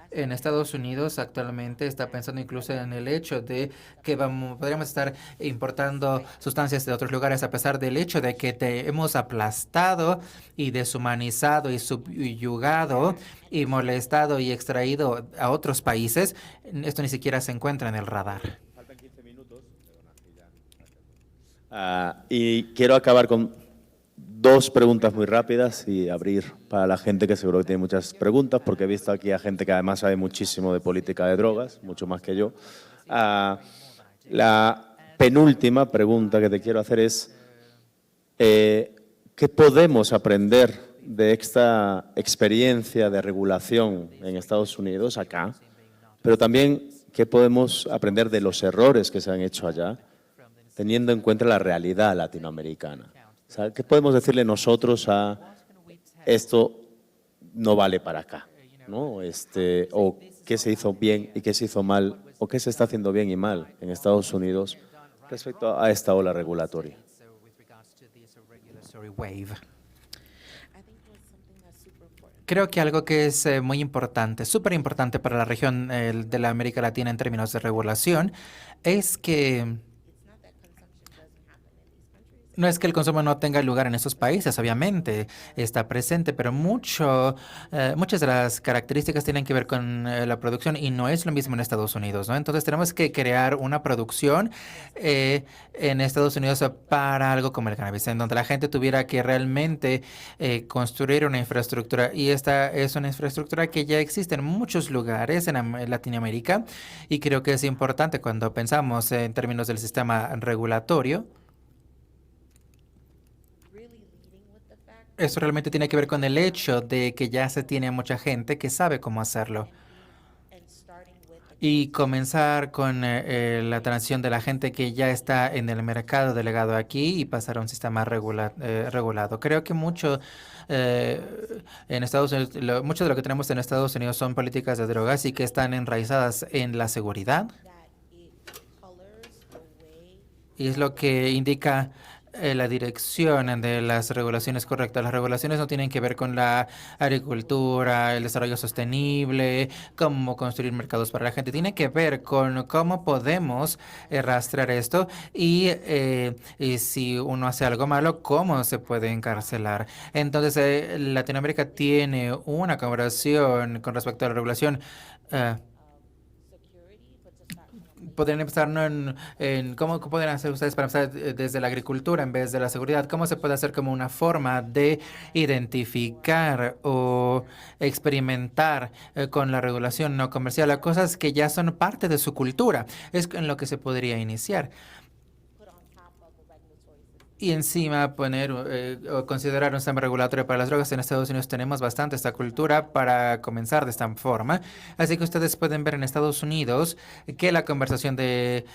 Speaker 3: en Estados Unidos actualmente está pensando incluso en el hecho de que podríamos estar importando sustancias de otros lugares a pesar del hecho de que te hemos aplastado y deshumanizado y subyugado y molestado y extraído a otros países. Esto ni siquiera se encuentra en el radar.
Speaker 2: Y quiero acabar con dos preguntas muy rápidas y abrir para la gente que seguro que tiene muchas preguntas, porque he visto aquí a gente que además sabe muchísimo de política de drogas, mucho más que yo. La penúltima pregunta que te quiero hacer es, ¿qué podemos aprender de esta experiencia de regulación en Estados Unidos, acá? Pero también, ¿qué podemos aprender de los errores que se han hecho allá, teniendo en cuenta la realidad latinoamericana? O sea, ¿qué podemos decirle nosotros a esto no vale para acá, ¿no? O qué se hizo bien y qué se hizo mal, o qué se está haciendo bien y mal en Estados Unidos respecto a esta ola regulatoria?
Speaker 3: Creo que algo que es muy importante, súper importante para la región de la América Latina en términos de regulación, es que no es que el consumo no tenga lugar en estos países, obviamente está presente, pero muchas de las características tienen que ver con la producción y no es lo mismo en Estados Unidos, ¿no? Entonces tenemos que crear una producción en Estados Unidos para algo como el cannabis, en donde la gente tuviera que realmente construir una infraestructura, y esta es una infraestructura que ya existe en muchos lugares en Latinoamérica, y creo que es importante cuando pensamos en términos del sistema regulatorio. Eso realmente tiene que ver con el hecho de que ya se tiene mucha gente que sabe cómo hacerlo. Y comenzar con la transición de la gente que ya está en el mercado delegado aquí y pasar a un sistema regulado. Creo que mucho en Estados Unidos, mucho de lo que tenemos en Estados Unidos son políticas de drogas y que están enraizadas en la seguridad. Y es lo que indica la dirección de las regulaciones correctas. Las regulaciones no tienen que ver con la agricultura, el desarrollo sostenible, cómo construir mercados para la gente. Tiene que ver con cómo podemos rastrear esto y si uno hace algo malo, cómo se puede encarcelar. Entonces, Latinoamérica tiene una conversación con respecto a la regulación. Podrían empezar en cómo pueden hacer ustedes para empezar desde la agricultura en vez de la seguridad. ¿Cómo se puede hacer como una forma de identificar o experimentar con la regulación no comercial a cosas que ya son parte de su cultura? Es en lo que se podría iniciar. Y encima poner o considerar un sistema regulatorio para las drogas. En Estados Unidos tenemos bastante esta cultura para comenzar de esta forma. Así que ustedes pueden ver en Estados Unidos que la conversación de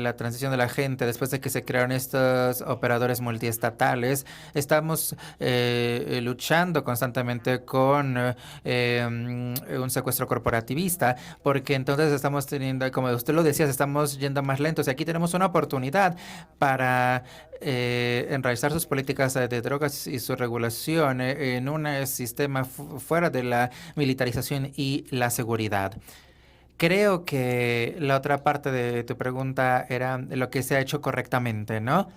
Speaker 3: la transición de la gente después de que se crearon estos operadores multiestatales, estamos luchando constantemente con un secuestro corporativista, porque entonces estamos teniendo, como usted lo decía, estamos yendo más lentos. Y aquí tenemos una oportunidad para enraizar sus políticas de drogas y su regulación en un sistema fuera de la militarización y la seguridad. Creo que la otra parte de tu pregunta era lo que se ha hecho correctamente, ¿no?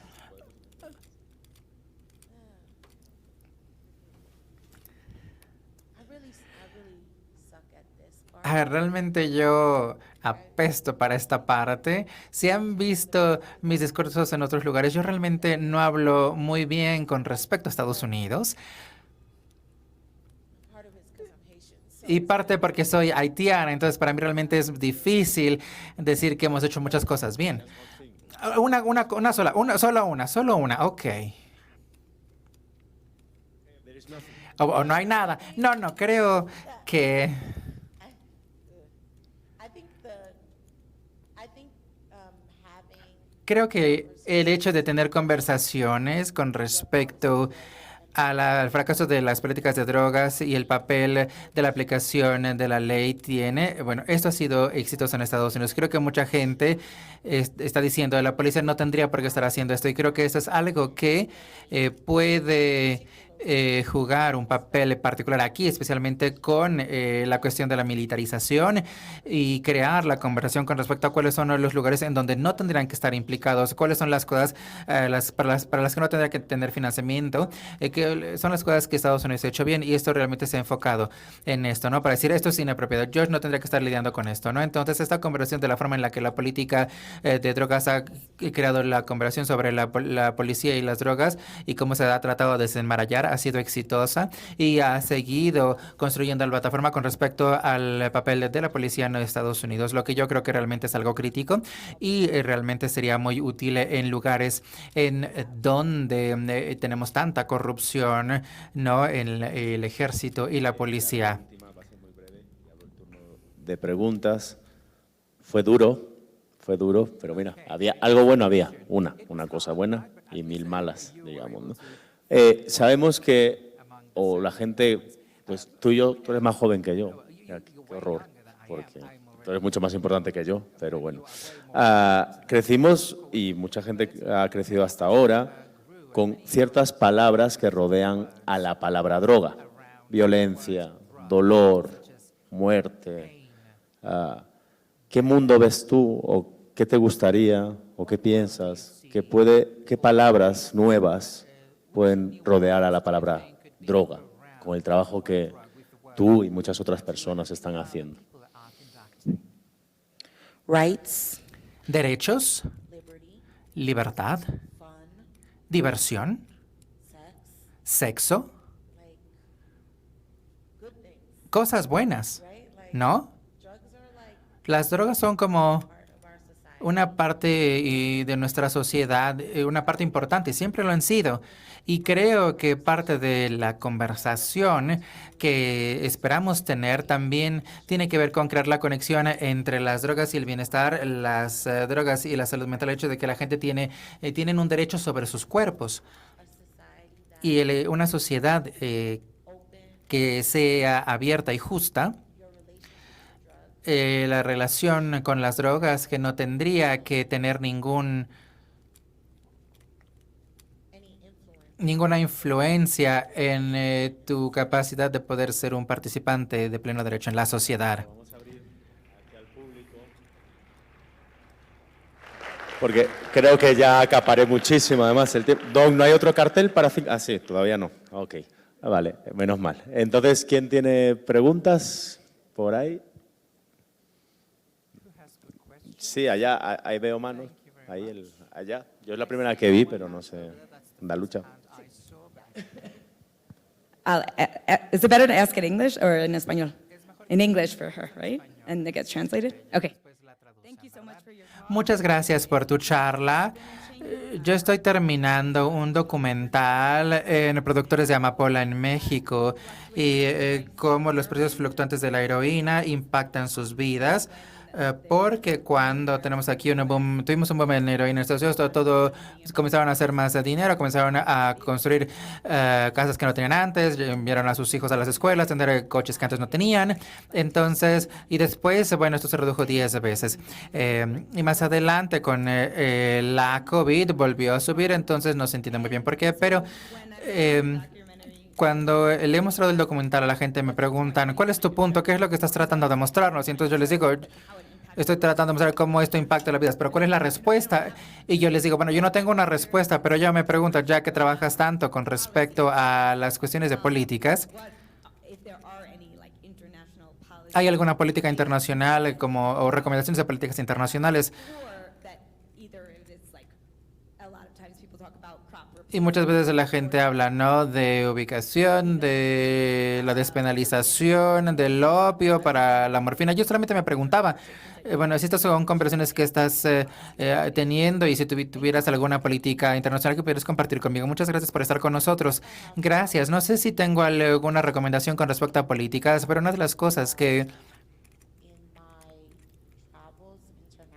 Speaker 3: Realmente yo apesto para esta parte. Si han visto mis discursos en otros lugares, yo realmente no hablo muy bien con respecto a Estados Unidos. Y parte porque soy haitiana, entonces para mí realmente es difícil decir que hemos hecho muchas cosas bien. Solo una, ok. O no hay nada. No, creo que... Creo que el hecho de tener conversaciones con respecto al fracaso de las políticas de drogas y el papel de la aplicación de la ley bueno, esto ha sido exitoso en Estados Unidos. Creo que mucha gente está diciendo que la policía no tendría por qué estar haciendo esto, y creo que esto es algo que puede jugar un papel particular aquí, especialmente con la cuestión de la militarización, y crear la conversación con respecto a cuáles son los lugares en donde no tendrían que estar implicados, cuáles son las cosas para las que no tendría que tener financiamiento, que son las cosas que Estados Unidos ha hecho bien, y esto realmente se ha enfocado en esto, ¿no? Para decir, esto es inapropiado, yo no tendría que estar lidiando con esto, ¿no? Entonces, esta conversación de la forma en la que la política de drogas ha creado la conversación sobre la policía y las drogas y cómo se ha tratado de desenmarañar ha sido exitosa, y ha seguido construyendo la plataforma con respecto al papel de la policía en Estados Unidos, lo que yo creo que realmente es algo crítico y realmente sería muy útil en lugares en donde tenemos tanta corrupción, ¿no? En el ejército y la policía.
Speaker 2: De preguntas. Fue duro, pero mira, había algo bueno, una cosa buena y 1000 malas, digamos, ¿no? Sabemos que, la gente, pues tú eres más joven que yo. Mira, qué horror, porque tú eres mucho más importante que yo, pero bueno. Crecimos y mucha gente ha crecido hasta ahora con ciertas palabras que rodean a la palabra droga. Violencia, dolor, muerte. ¿Qué mundo ves tú o qué te gustaría o qué piensas? ¿Qué palabras nuevas pueden rodear a la palabra droga con el trabajo que tú y muchas otras personas están haciendo?
Speaker 5: Rights,
Speaker 3: Derechos, libertad, diversión, sexo, cosas buenas, ¿no? Las drogas son como una parte de nuestra sociedad, una parte importante, siempre lo han sido. Y creo que parte de la conversación que esperamos tener también tiene que ver con crear la conexión entre las drogas y el bienestar, las drogas y la salud mental, el hecho de que la gente tienen un derecho sobre sus cuerpos. Y una sociedad que sea abierta y justa, la relación con las drogas que no tendría que tener ninguna influencia en tu capacidad de poder ser un participante de pleno derecho en la sociedad.
Speaker 2: Porque creo que ya acaparé muchísimo, además, el tiempo. Don, ¿no hay otro cartel para...? Sí, todavía no. Ok, vale, menos mal. Entonces, ¿quién tiene preguntas por ahí? Sí, allá, ahí veo manos. Allá. Yo es la primera que vi, pero no sé. Andalucha.
Speaker 6: Is it better to ask in English or in español? In English for her, right? And it gets translated? Okay. Thank you so much for your...
Speaker 3: Muchas gracias por tu charla. Yo estoy terminando un documental en productores de amapola en México y cómo los precios fluctuantes de la heroína impactan sus vidas. Porque cuando tenemos aquí tuvimos un boom en heroína en Estados Unidos, todo comenzaron a hacer más dinero, comenzaron a construir casas que no tenían antes, enviaron a sus hijos a las escuelas, tener coches que antes no tenían. Entonces, y después, bueno, esto se redujo 10 veces. Y más adelante con la COVID volvió a subir, entonces no se entiende muy bien por qué, pero... cuando le he mostrado el documental a la gente me preguntan, ¿cuál es tu punto? ¿Qué es lo que estás tratando de mostrarnos? Y entonces yo les digo, estoy tratando de mostrar cómo esto impacta las vidas, pero ¿cuál es la respuesta? Y yo les digo, bueno, yo no tengo una respuesta, pero yo me pregunto, ya que trabajas tanto con respecto a las cuestiones de políticas, ¿hay alguna política internacional o recomendaciones de políticas internacionales? Y muchas veces la gente habla, ¿no?, de ubicación, de la despenalización, del opio para la morfina. Yo solamente me preguntaba, bueno, si estas son conversaciones que estás teniendo y si tuvieras alguna política internacional que pudieras compartir conmigo. Muchas gracias por estar con nosotros. Gracias. No sé si tengo alguna recomendación con respecto a políticas, pero una de las cosas que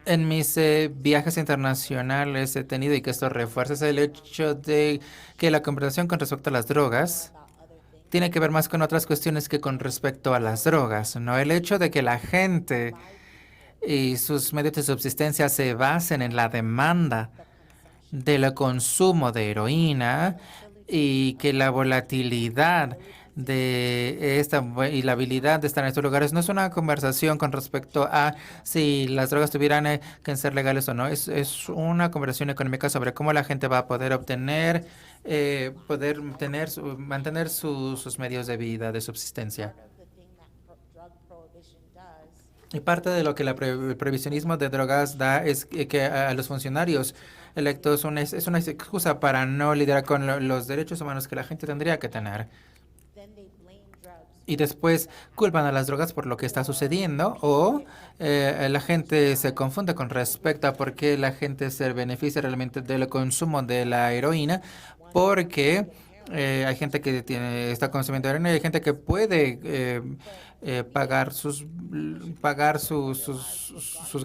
Speaker 3: en mis viajes internacionales he tenido y que esto refuerza es el hecho de que la conversación con respecto a las drogas tiene que ver más con otras cuestiones que con respecto a las drogas, ¿no? El hecho de que la gente y sus medios de subsistencia se basen en la demanda del consumo de heroína y que la volatilidad de esta y la habilidad de estar en estos lugares no es una conversación con respecto a si las drogas tuvieran que ser legales o no. Es una conversación económica sobre cómo la gente va a poder obtener, mantener sus medios de vida, de subsistencia. Y parte de lo que el prohibicionismo de drogas da es que a los funcionarios electos es una excusa para no lidiar con los derechos humanos que la gente tendría que tener. Y después culpan a las drogas por lo que está sucediendo o la gente se confunde con respecto a por qué la gente se beneficia realmente del consumo de la heroína, porque hay gente que está consumiendo heroína y hay gente que puede pagar sus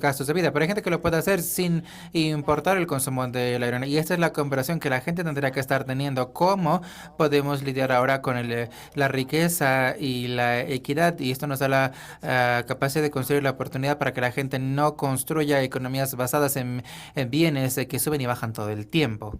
Speaker 3: gastos de vida, pero hay gente que lo puede hacer sin importar el consumo de la heroína. Y esta es la conversación que la gente tendría que estar teniendo. ¿Cómo podemos lidiar ahora con la riqueza y la equidad? Y esto nos da la capacidad de construir la oportunidad para que la gente no construya economías basadas en bienes que suben y bajan todo el tiempo.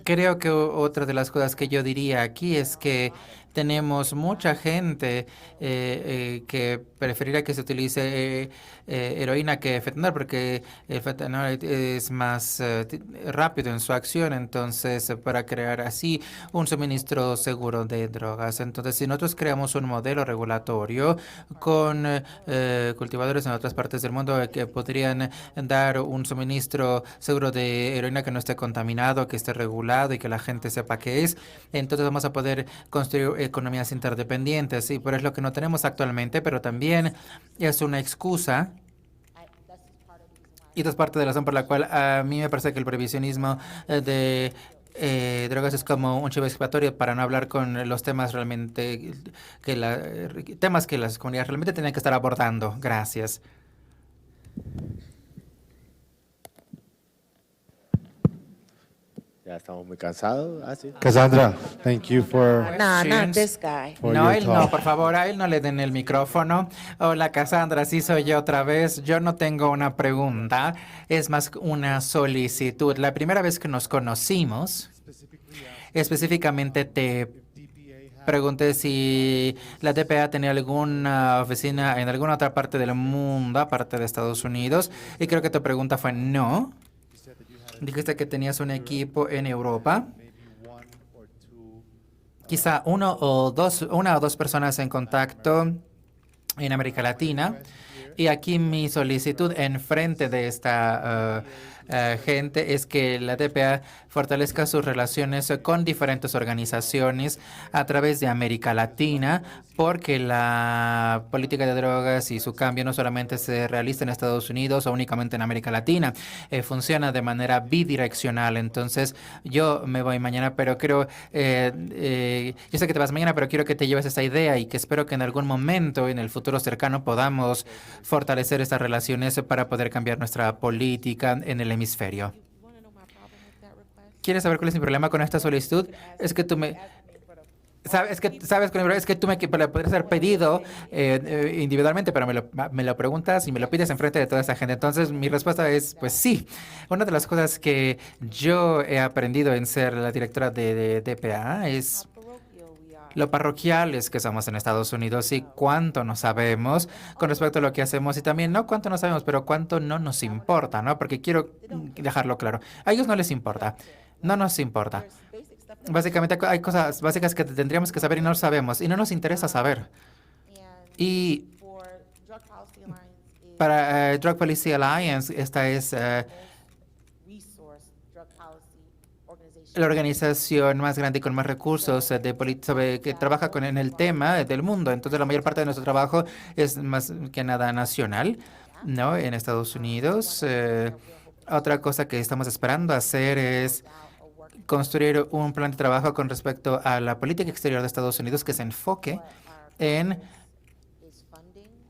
Speaker 3: Creo que otra de las cosas que yo diría aquí es que tenemos mucha gente que preferirá que se utilice heroína que fentanil porque el fentanil es más rápido en su acción, entonces para crear así un suministro seguro de drogas. Entonces, si nosotros creamos un modelo regulatorio con cultivadores en otras partes del mundo que podrían dar un suministro seguro de heroína que no esté contaminado, que esté regulado y que la gente sepa qué es, entonces vamos a poder construir economías interdependientes. Y por eso es lo que no tenemos actualmente, pero también es una excusa. Y esta es parte de la razón por la cual a mí me parece que el prohibicionismo de drogas es como un chivo expiatorio para no hablar con los temas realmente temas que las comunidades realmente tienen que estar abordando. Gracias.
Speaker 2: Ya estamos muy cansados. Sí.
Speaker 5: Cassandra, thank you for
Speaker 4: Nah, not
Speaker 3: Questions?
Speaker 4: this guy.
Speaker 3: No,
Speaker 5: your
Speaker 3: él no,
Speaker 5: talk.
Speaker 3: por favor, a él no le den el micrófono. Hola, Cassandra, sí soy yo otra vez. Yo no tengo una pregunta, es más una solicitud. La primera vez que nos conocimos, específicamente te pregunté si la DPA tenía alguna oficina en alguna otra parte del mundo, aparte de Estados Unidos, y creo que tu pregunta fue no. Dijiste que tenías un equipo en Europa. Quizá una o dos personas en contacto en América Latina. Y aquí mi solicitud en frente de esta gente es que la DPA fortalezca sus relaciones con diferentes organizaciones a través de América Latina, porque la política de drogas y su cambio no solamente se realiza en Estados Unidos o únicamente en América Latina, funciona de manera bidireccional. Entonces, yo me voy mañana, pero creo, yo sé que te vas mañana, pero quiero que te lleves esta idea y que espero que en algún momento, en el futuro cercano, podamos fortalecer estas relaciones para poder cambiar nuestra política en el hemisferio. ¿Quieres saber cuál es mi problema con esta solicitud? Es que tú me... Es que tú me podrías haber pedido individualmente, pero me lo preguntas y me lo pides enfrente de toda esa gente. Entonces, mi respuesta es, pues sí. Una de las cosas que yo he aprendido en ser la directora de DPA es lo parroquiales que somos en Estados Unidos y cuánto no sabemos con respecto a lo que hacemos y también no cuánto no sabemos, pero cuánto no nos importa, ¿no? Porque quiero dejarlo claro. A ellos no les importa. No nos importa. Básicamente hay cosas básicas que tendríamos que saber y no lo sabemos y no nos interesa saber. Y para Drug Policy Alliance, esta es la organización más grande y con más recursos que trabaja en el tema del mundo. Entonces, la mayor parte de nuestro trabajo es más que nada nacional, ¿no? En Estados Unidos. Otra cosa que estamos esperando hacer es construir un plan de trabajo con respecto a la política exterior de Estados Unidos que se enfoque en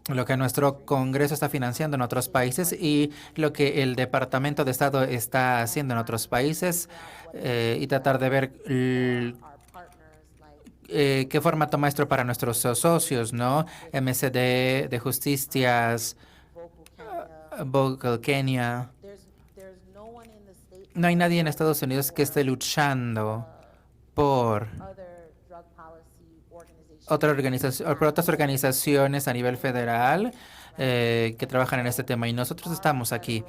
Speaker 3: lo que nuestro Congreso está financiando en otros países y lo que el Departamento de Estado está haciendo en otros países y tratar de ver qué formato maestro para nuestros socios, ¿no? MSD, de Justicias, Vocal Kenya. No hay nadie en Estados Unidos que esté luchando por otras organizaciones a nivel federal que trabajan en este tema y nosotros estamos aquí.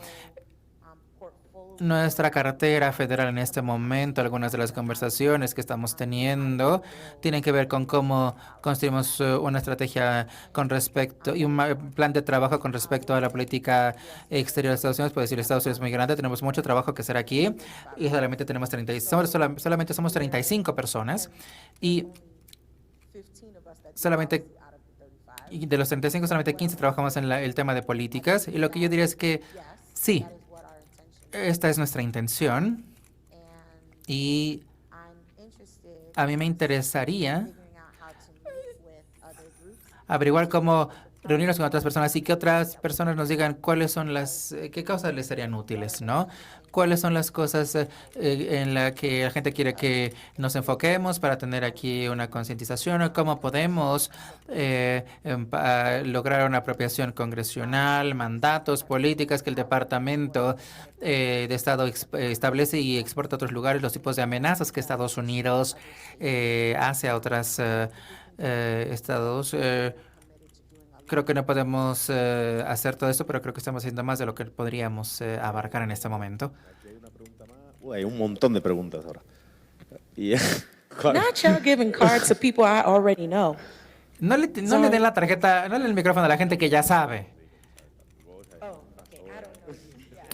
Speaker 3: Nuestra cartera federal en este momento, algunas de las conversaciones que estamos teniendo tienen que ver con cómo construimos una estrategia con respecto y un plan de trabajo con respecto a la política exterior de Estados Unidos. Puedo decir, Estados Unidos es muy grande, tenemos mucho trabajo que hacer aquí y solamente tenemos solamente somos 35 personas y solamente de los 35 solamente 15 trabajamos en el tema de políticas y lo que yo diría es que sí, esta es nuestra intención y a mí me interesaría averiguar cómo reunirnos con otras personas y que otras personas nos digan cuáles son qué causas les serían útiles, ¿no? Cuáles son las cosas en las que la gente quiere que nos enfoquemos para tener aquí una concientización o cómo podemos lograr una apropiación congresional, mandatos, políticas que el Departamento de Estado establece y exporta a otros lugares, los tipos de amenazas que Estados Unidos hace a otros estados. Creo que no podemos hacer todo esto, pero creo que estamos haciendo más de lo que podríamos abarcar en este momento.
Speaker 2: Hay un montón de preguntas ahora. Y,
Speaker 7: Not y'all giving cards to people I already know.
Speaker 3: No le den la tarjeta, no le den el micrófono a la gente que ya sabe.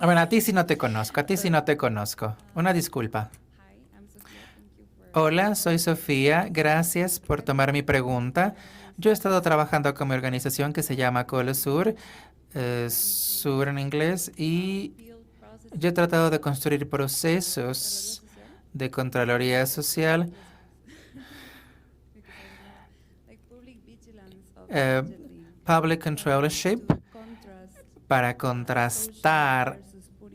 Speaker 3: Bueno, a ti sí no te conozco, Una disculpa. Hola, soy Sofía. Gracias por tomar mi pregunta. Yo he estado trabajando con mi organización que se llama Colo Sur, Sur en inglés, y yo he tratado de construir procesos de Contraloría Social public controllership para contrastar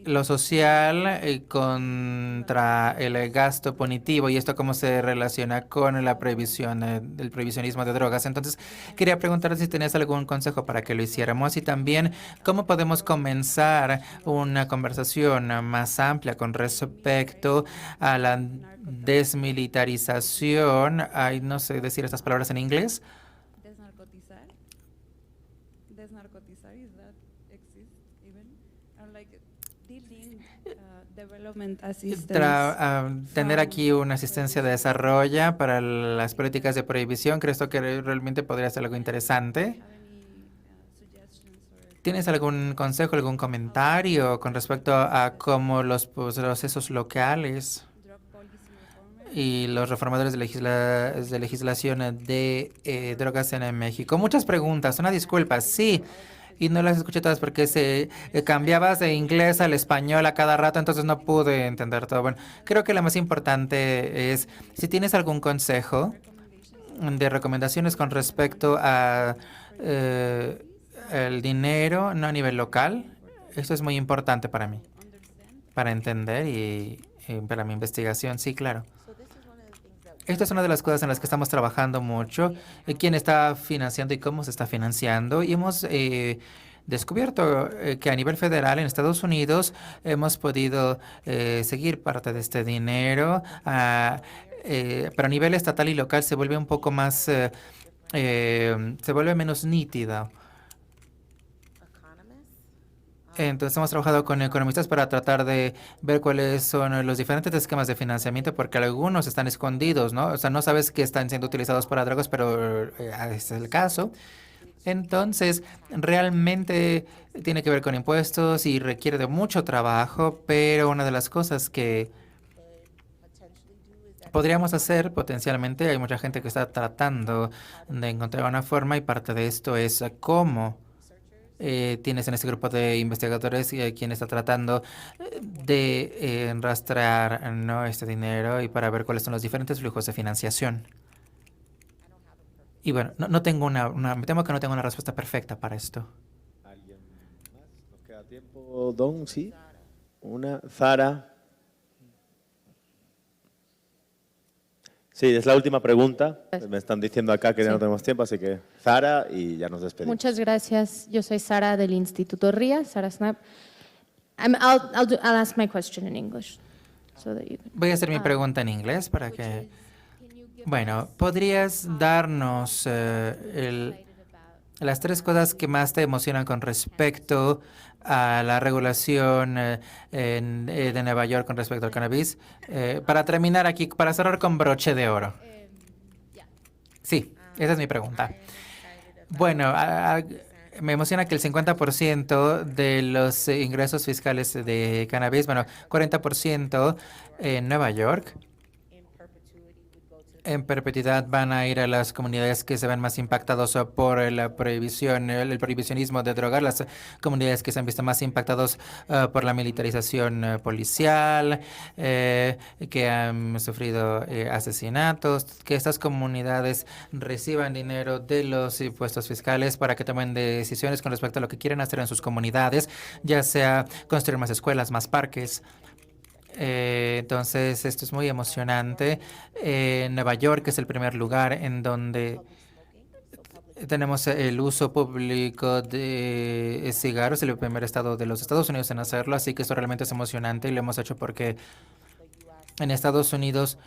Speaker 3: lo social contra el gasto punitivo y esto cómo se relaciona con la prohibición, el prohibicionismo de drogas. Entonces, quería preguntar si tenías algún consejo para que lo hiciéramos y también cómo podemos comenzar una conversación más amplia con respecto a la desmilitarización. Ay, no sé decir estas palabras en inglés.
Speaker 8: Desnarcotizar, is that exist even? Or like dealing development assistance.
Speaker 3: Tener aquí una asistencia de desarrollo para las políticas de prohibición, creo esto que realmente podría ser algo interesante. ¿Tienes algún consejo, algún comentario con respecto a cómo los procesos locales y los reformadores de legislación de drogas en México? Muchas preguntas, una disculpa, sí, y no las escuché todas porque cambiabas de inglés al español a cada rato, entonces no pude entender todo. Bueno, creo que lo más importante es, si tienes algún consejo de recomendaciones con respecto a el dinero, no a nivel local, esto es muy importante para mí, para entender y para mi investigación, sí, claro. Esta es una de las cosas en las que estamos trabajando mucho, quién está financiando y cómo se está financiando. Y hemos descubierto que a nivel federal en Estados Unidos hemos podido seguir parte de este dinero, pero a nivel estatal y local se vuelve un poco más, se vuelve menos nítido. Entonces hemos trabajado con economistas para tratar de ver cuáles son los diferentes esquemas de financiamiento, porque algunos están escondidos, ¿no? O sea, no sabes que están siendo utilizados para drogas, pero ese es el caso. Entonces, realmente tiene que ver con impuestos y requiere de mucho trabajo, pero una de las cosas que podríamos hacer potencialmente, hay mucha gente que está tratando de encontrar una forma y parte de esto es cómo tienes en este grupo de investigadores quien está tratando de rastrear, ¿no?, este dinero y para ver cuáles son los diferentes flujos de financiación. Y bueno, me temo que no tengo una respuesta perfecta para esto.
Speaker 2: ¿Alguien más? ¿Nos queda tiempo, Don? ¿Sí? Una. Zara. Sí, es la última pregunta. Me están diciendo acá que ya no tenemos tiempo, así que Zara y ya nos despedimos.
Speaker 9: Muchas gracias. Yo soy Sara del Instituto RIA, Sara Snap. I'll ask my question in English.
Speaker 3: Voy a hacer mi pregunta en inglés para que... Bueno, ¿podrías darnos las tres cosas que más te emocionan con respecto a la regulación de Nueva York con respecto al cannabis? Para terminar aquí, para cerrar con broche de oro. Sí, esa es mi pregunta. Bueno, me emociona que el 50% de los ingresos fiscales de cannabis, 40% en Nueva York, en perpetuidad van a ir a las comunidades que se ven más impactados por la prohibición, el prohibicionismo de drogas, las comunidades que se han visto más impactados por la militarización policial, que han sufrido asesinatos, que estas comunidades reciban dinero de los impuestos fiscales para que tomen decisiones con respecto a lo que quieren hacer en sus comunidades, ya sea construir más escuelas, más parques. Entonces, esto es muy emocionante. Nueva York es el primer lugar en donde tenemos el uso público de cigarros, el primer estado de los Estados Unidos en hacerlo, así que esto realmente es emocionante y lo hemos hecho porque en Estados Unidos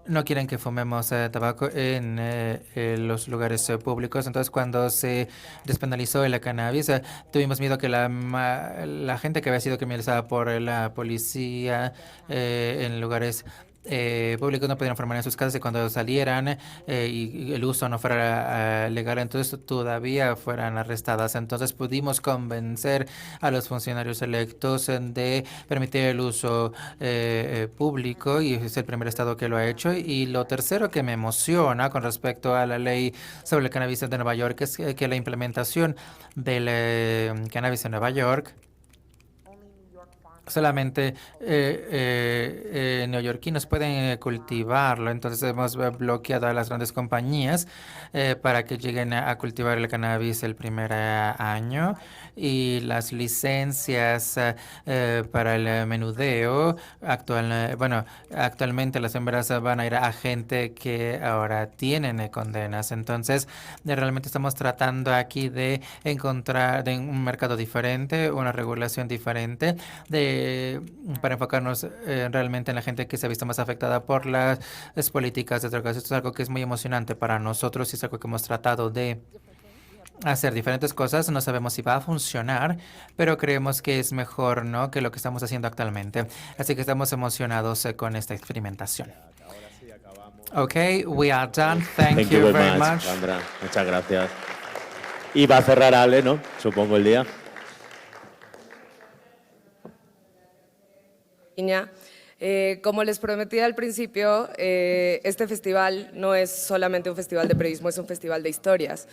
Speaker 3: no quieren que fumemos tabaco en los lugares públicos. Entonces, cuando se despenalizó el cannabis, tuvimos miedo que la gente que había sido criminalizada por la policía en lugares públicos no pudieran formar en sus casas y cuando salieran y el uso no fuera legal, entonces todavía fueran arrestadas. Entonces pudimos convencer a los funcionarios electos de permitir el uso público y es el primer estado que lo ha hecho. Y lo tercero que me emociona con respecto a la ley sobre el cannabis de Nueva York es que la implementación del cannabis en Nueva York solamente neoyorquinos pueden cultivarlo, entonces hemos bloqueado a las grandes compañías para que lleguen a cultivar el cannabis el primer año y las licencias para el menudeo actualmente las hembras van a ir a gente que ahora tienen condenas, entonces realmente estamos tratando aquí de encontrar un mercado diferente, una regulación diferente para enfocarnos realmente en la gente que se ha visto más afectada por las políticas de drogas. Esto es algo que es muy emocionante para nosotros y es algo que hemos tratado de hacer diferentes cosas. No sabemos si va a funcionar, pero creemos que es mejor, ¿no?, que lo que estamos haciendo actualmente. Así que estamos emocionados con esta experimentación. Okay, we are done. Thank you very much.
Speaker 2: Sandra. Muchas gracias. Y va a cerrar Ale, ¿no? Supongo el día.
Speaker 1: Como les prometí al principio, este festival no es solamente un festival de periodismo, es un festival de historias.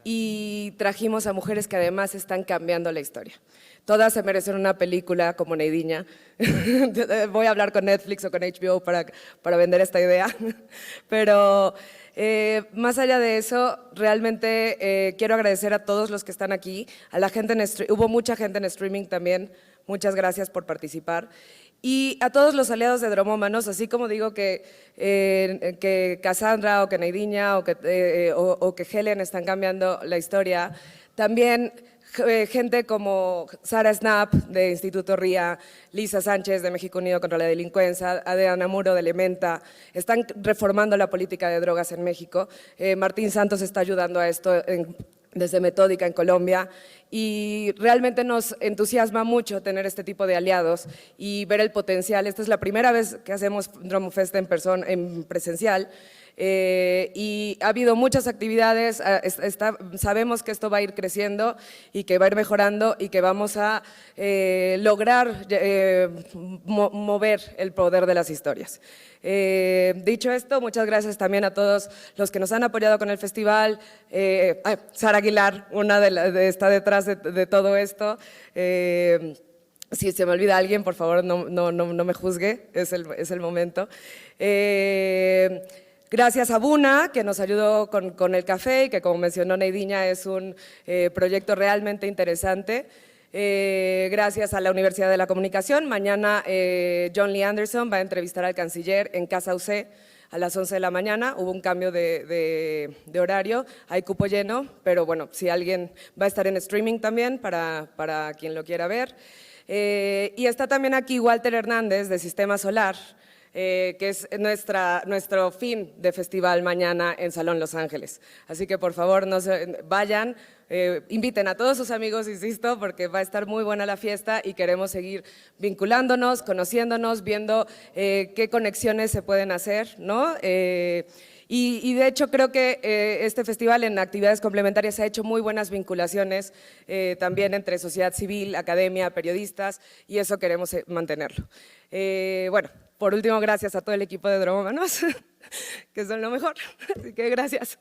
Speaker 1: Y trajimos a mujeres que además están cambiando la historia. Todas se merecen una película como Neidiña. Voy a hablar con Netflix o con HBO para vender esta idea. Pero más allá de eso, realmente quiero agradecer a todos los que están aquí, a la gente hubo mucha gente en streaming también. Muchas gracias por participar. Y a todos los aliados de Dromómanos, así como digo que Cassandra o que Neidiña o que Helen están cambiando la historia, también gente como Sara Snap de Instituto RIA, Lisa Sánchez de México Unido contra la Delincuencia, Adriana Muro de Elementa, están reformando la política de drogas en México. Martín Santos está ayudando a esto desde Metódica en Colombia y realmente nos entusiasma mucho tener este tipo de aliados y ver el potencial. Esta es la primera vez que hacemos Dromofest en presencial y ha habido muchas actividades, sabemos que esto va a ir creciendo y que va a ir mejorando y que vamos a lograr mover el poder de las historias. Dicho esto, muchas gracias también a todos los que nos han apoyado con el festival. Sara Aguilar, está detrás de todo esto. Si se me olvida alguien, por favor, no me juzgue, es el momento. Gracias a Buna, que nos ayudó con el café y que, como mencionó Neidiña, es un proyecto realmente interesante. Gracias a la Universidad de la Comunicación. Mañana John Lee Anderson va a entrevistar al canciller en Casa UC a las 11 de la mañana. Hubo un cambio de horario, hay cupo lleno, pero bueno, si alguien va a estar en streaming también para quien lo quiera ver. Y está también aquí Walter Hernández de Sistema Solar, que es nuestro fin de festival mañana en Salón Los Ángeles. Así que por favor vayan, inviten a todos sus amigos, insisto, porque va a estar muy buena la fiesta y queremos seguir vinculándonos, conociéndonos, viendo qué conexiones se pueden hacer, ¿no? Y de hecho creo que este festival en actividades complementarias ha hecho muy buenas vinculaciones también entre sociedad civil, academia, periodistas y eso queremos mantenerlo. Bueno, por último, gracias a todo el equipo de Drómanos, que son lo mejor. Así que gracias.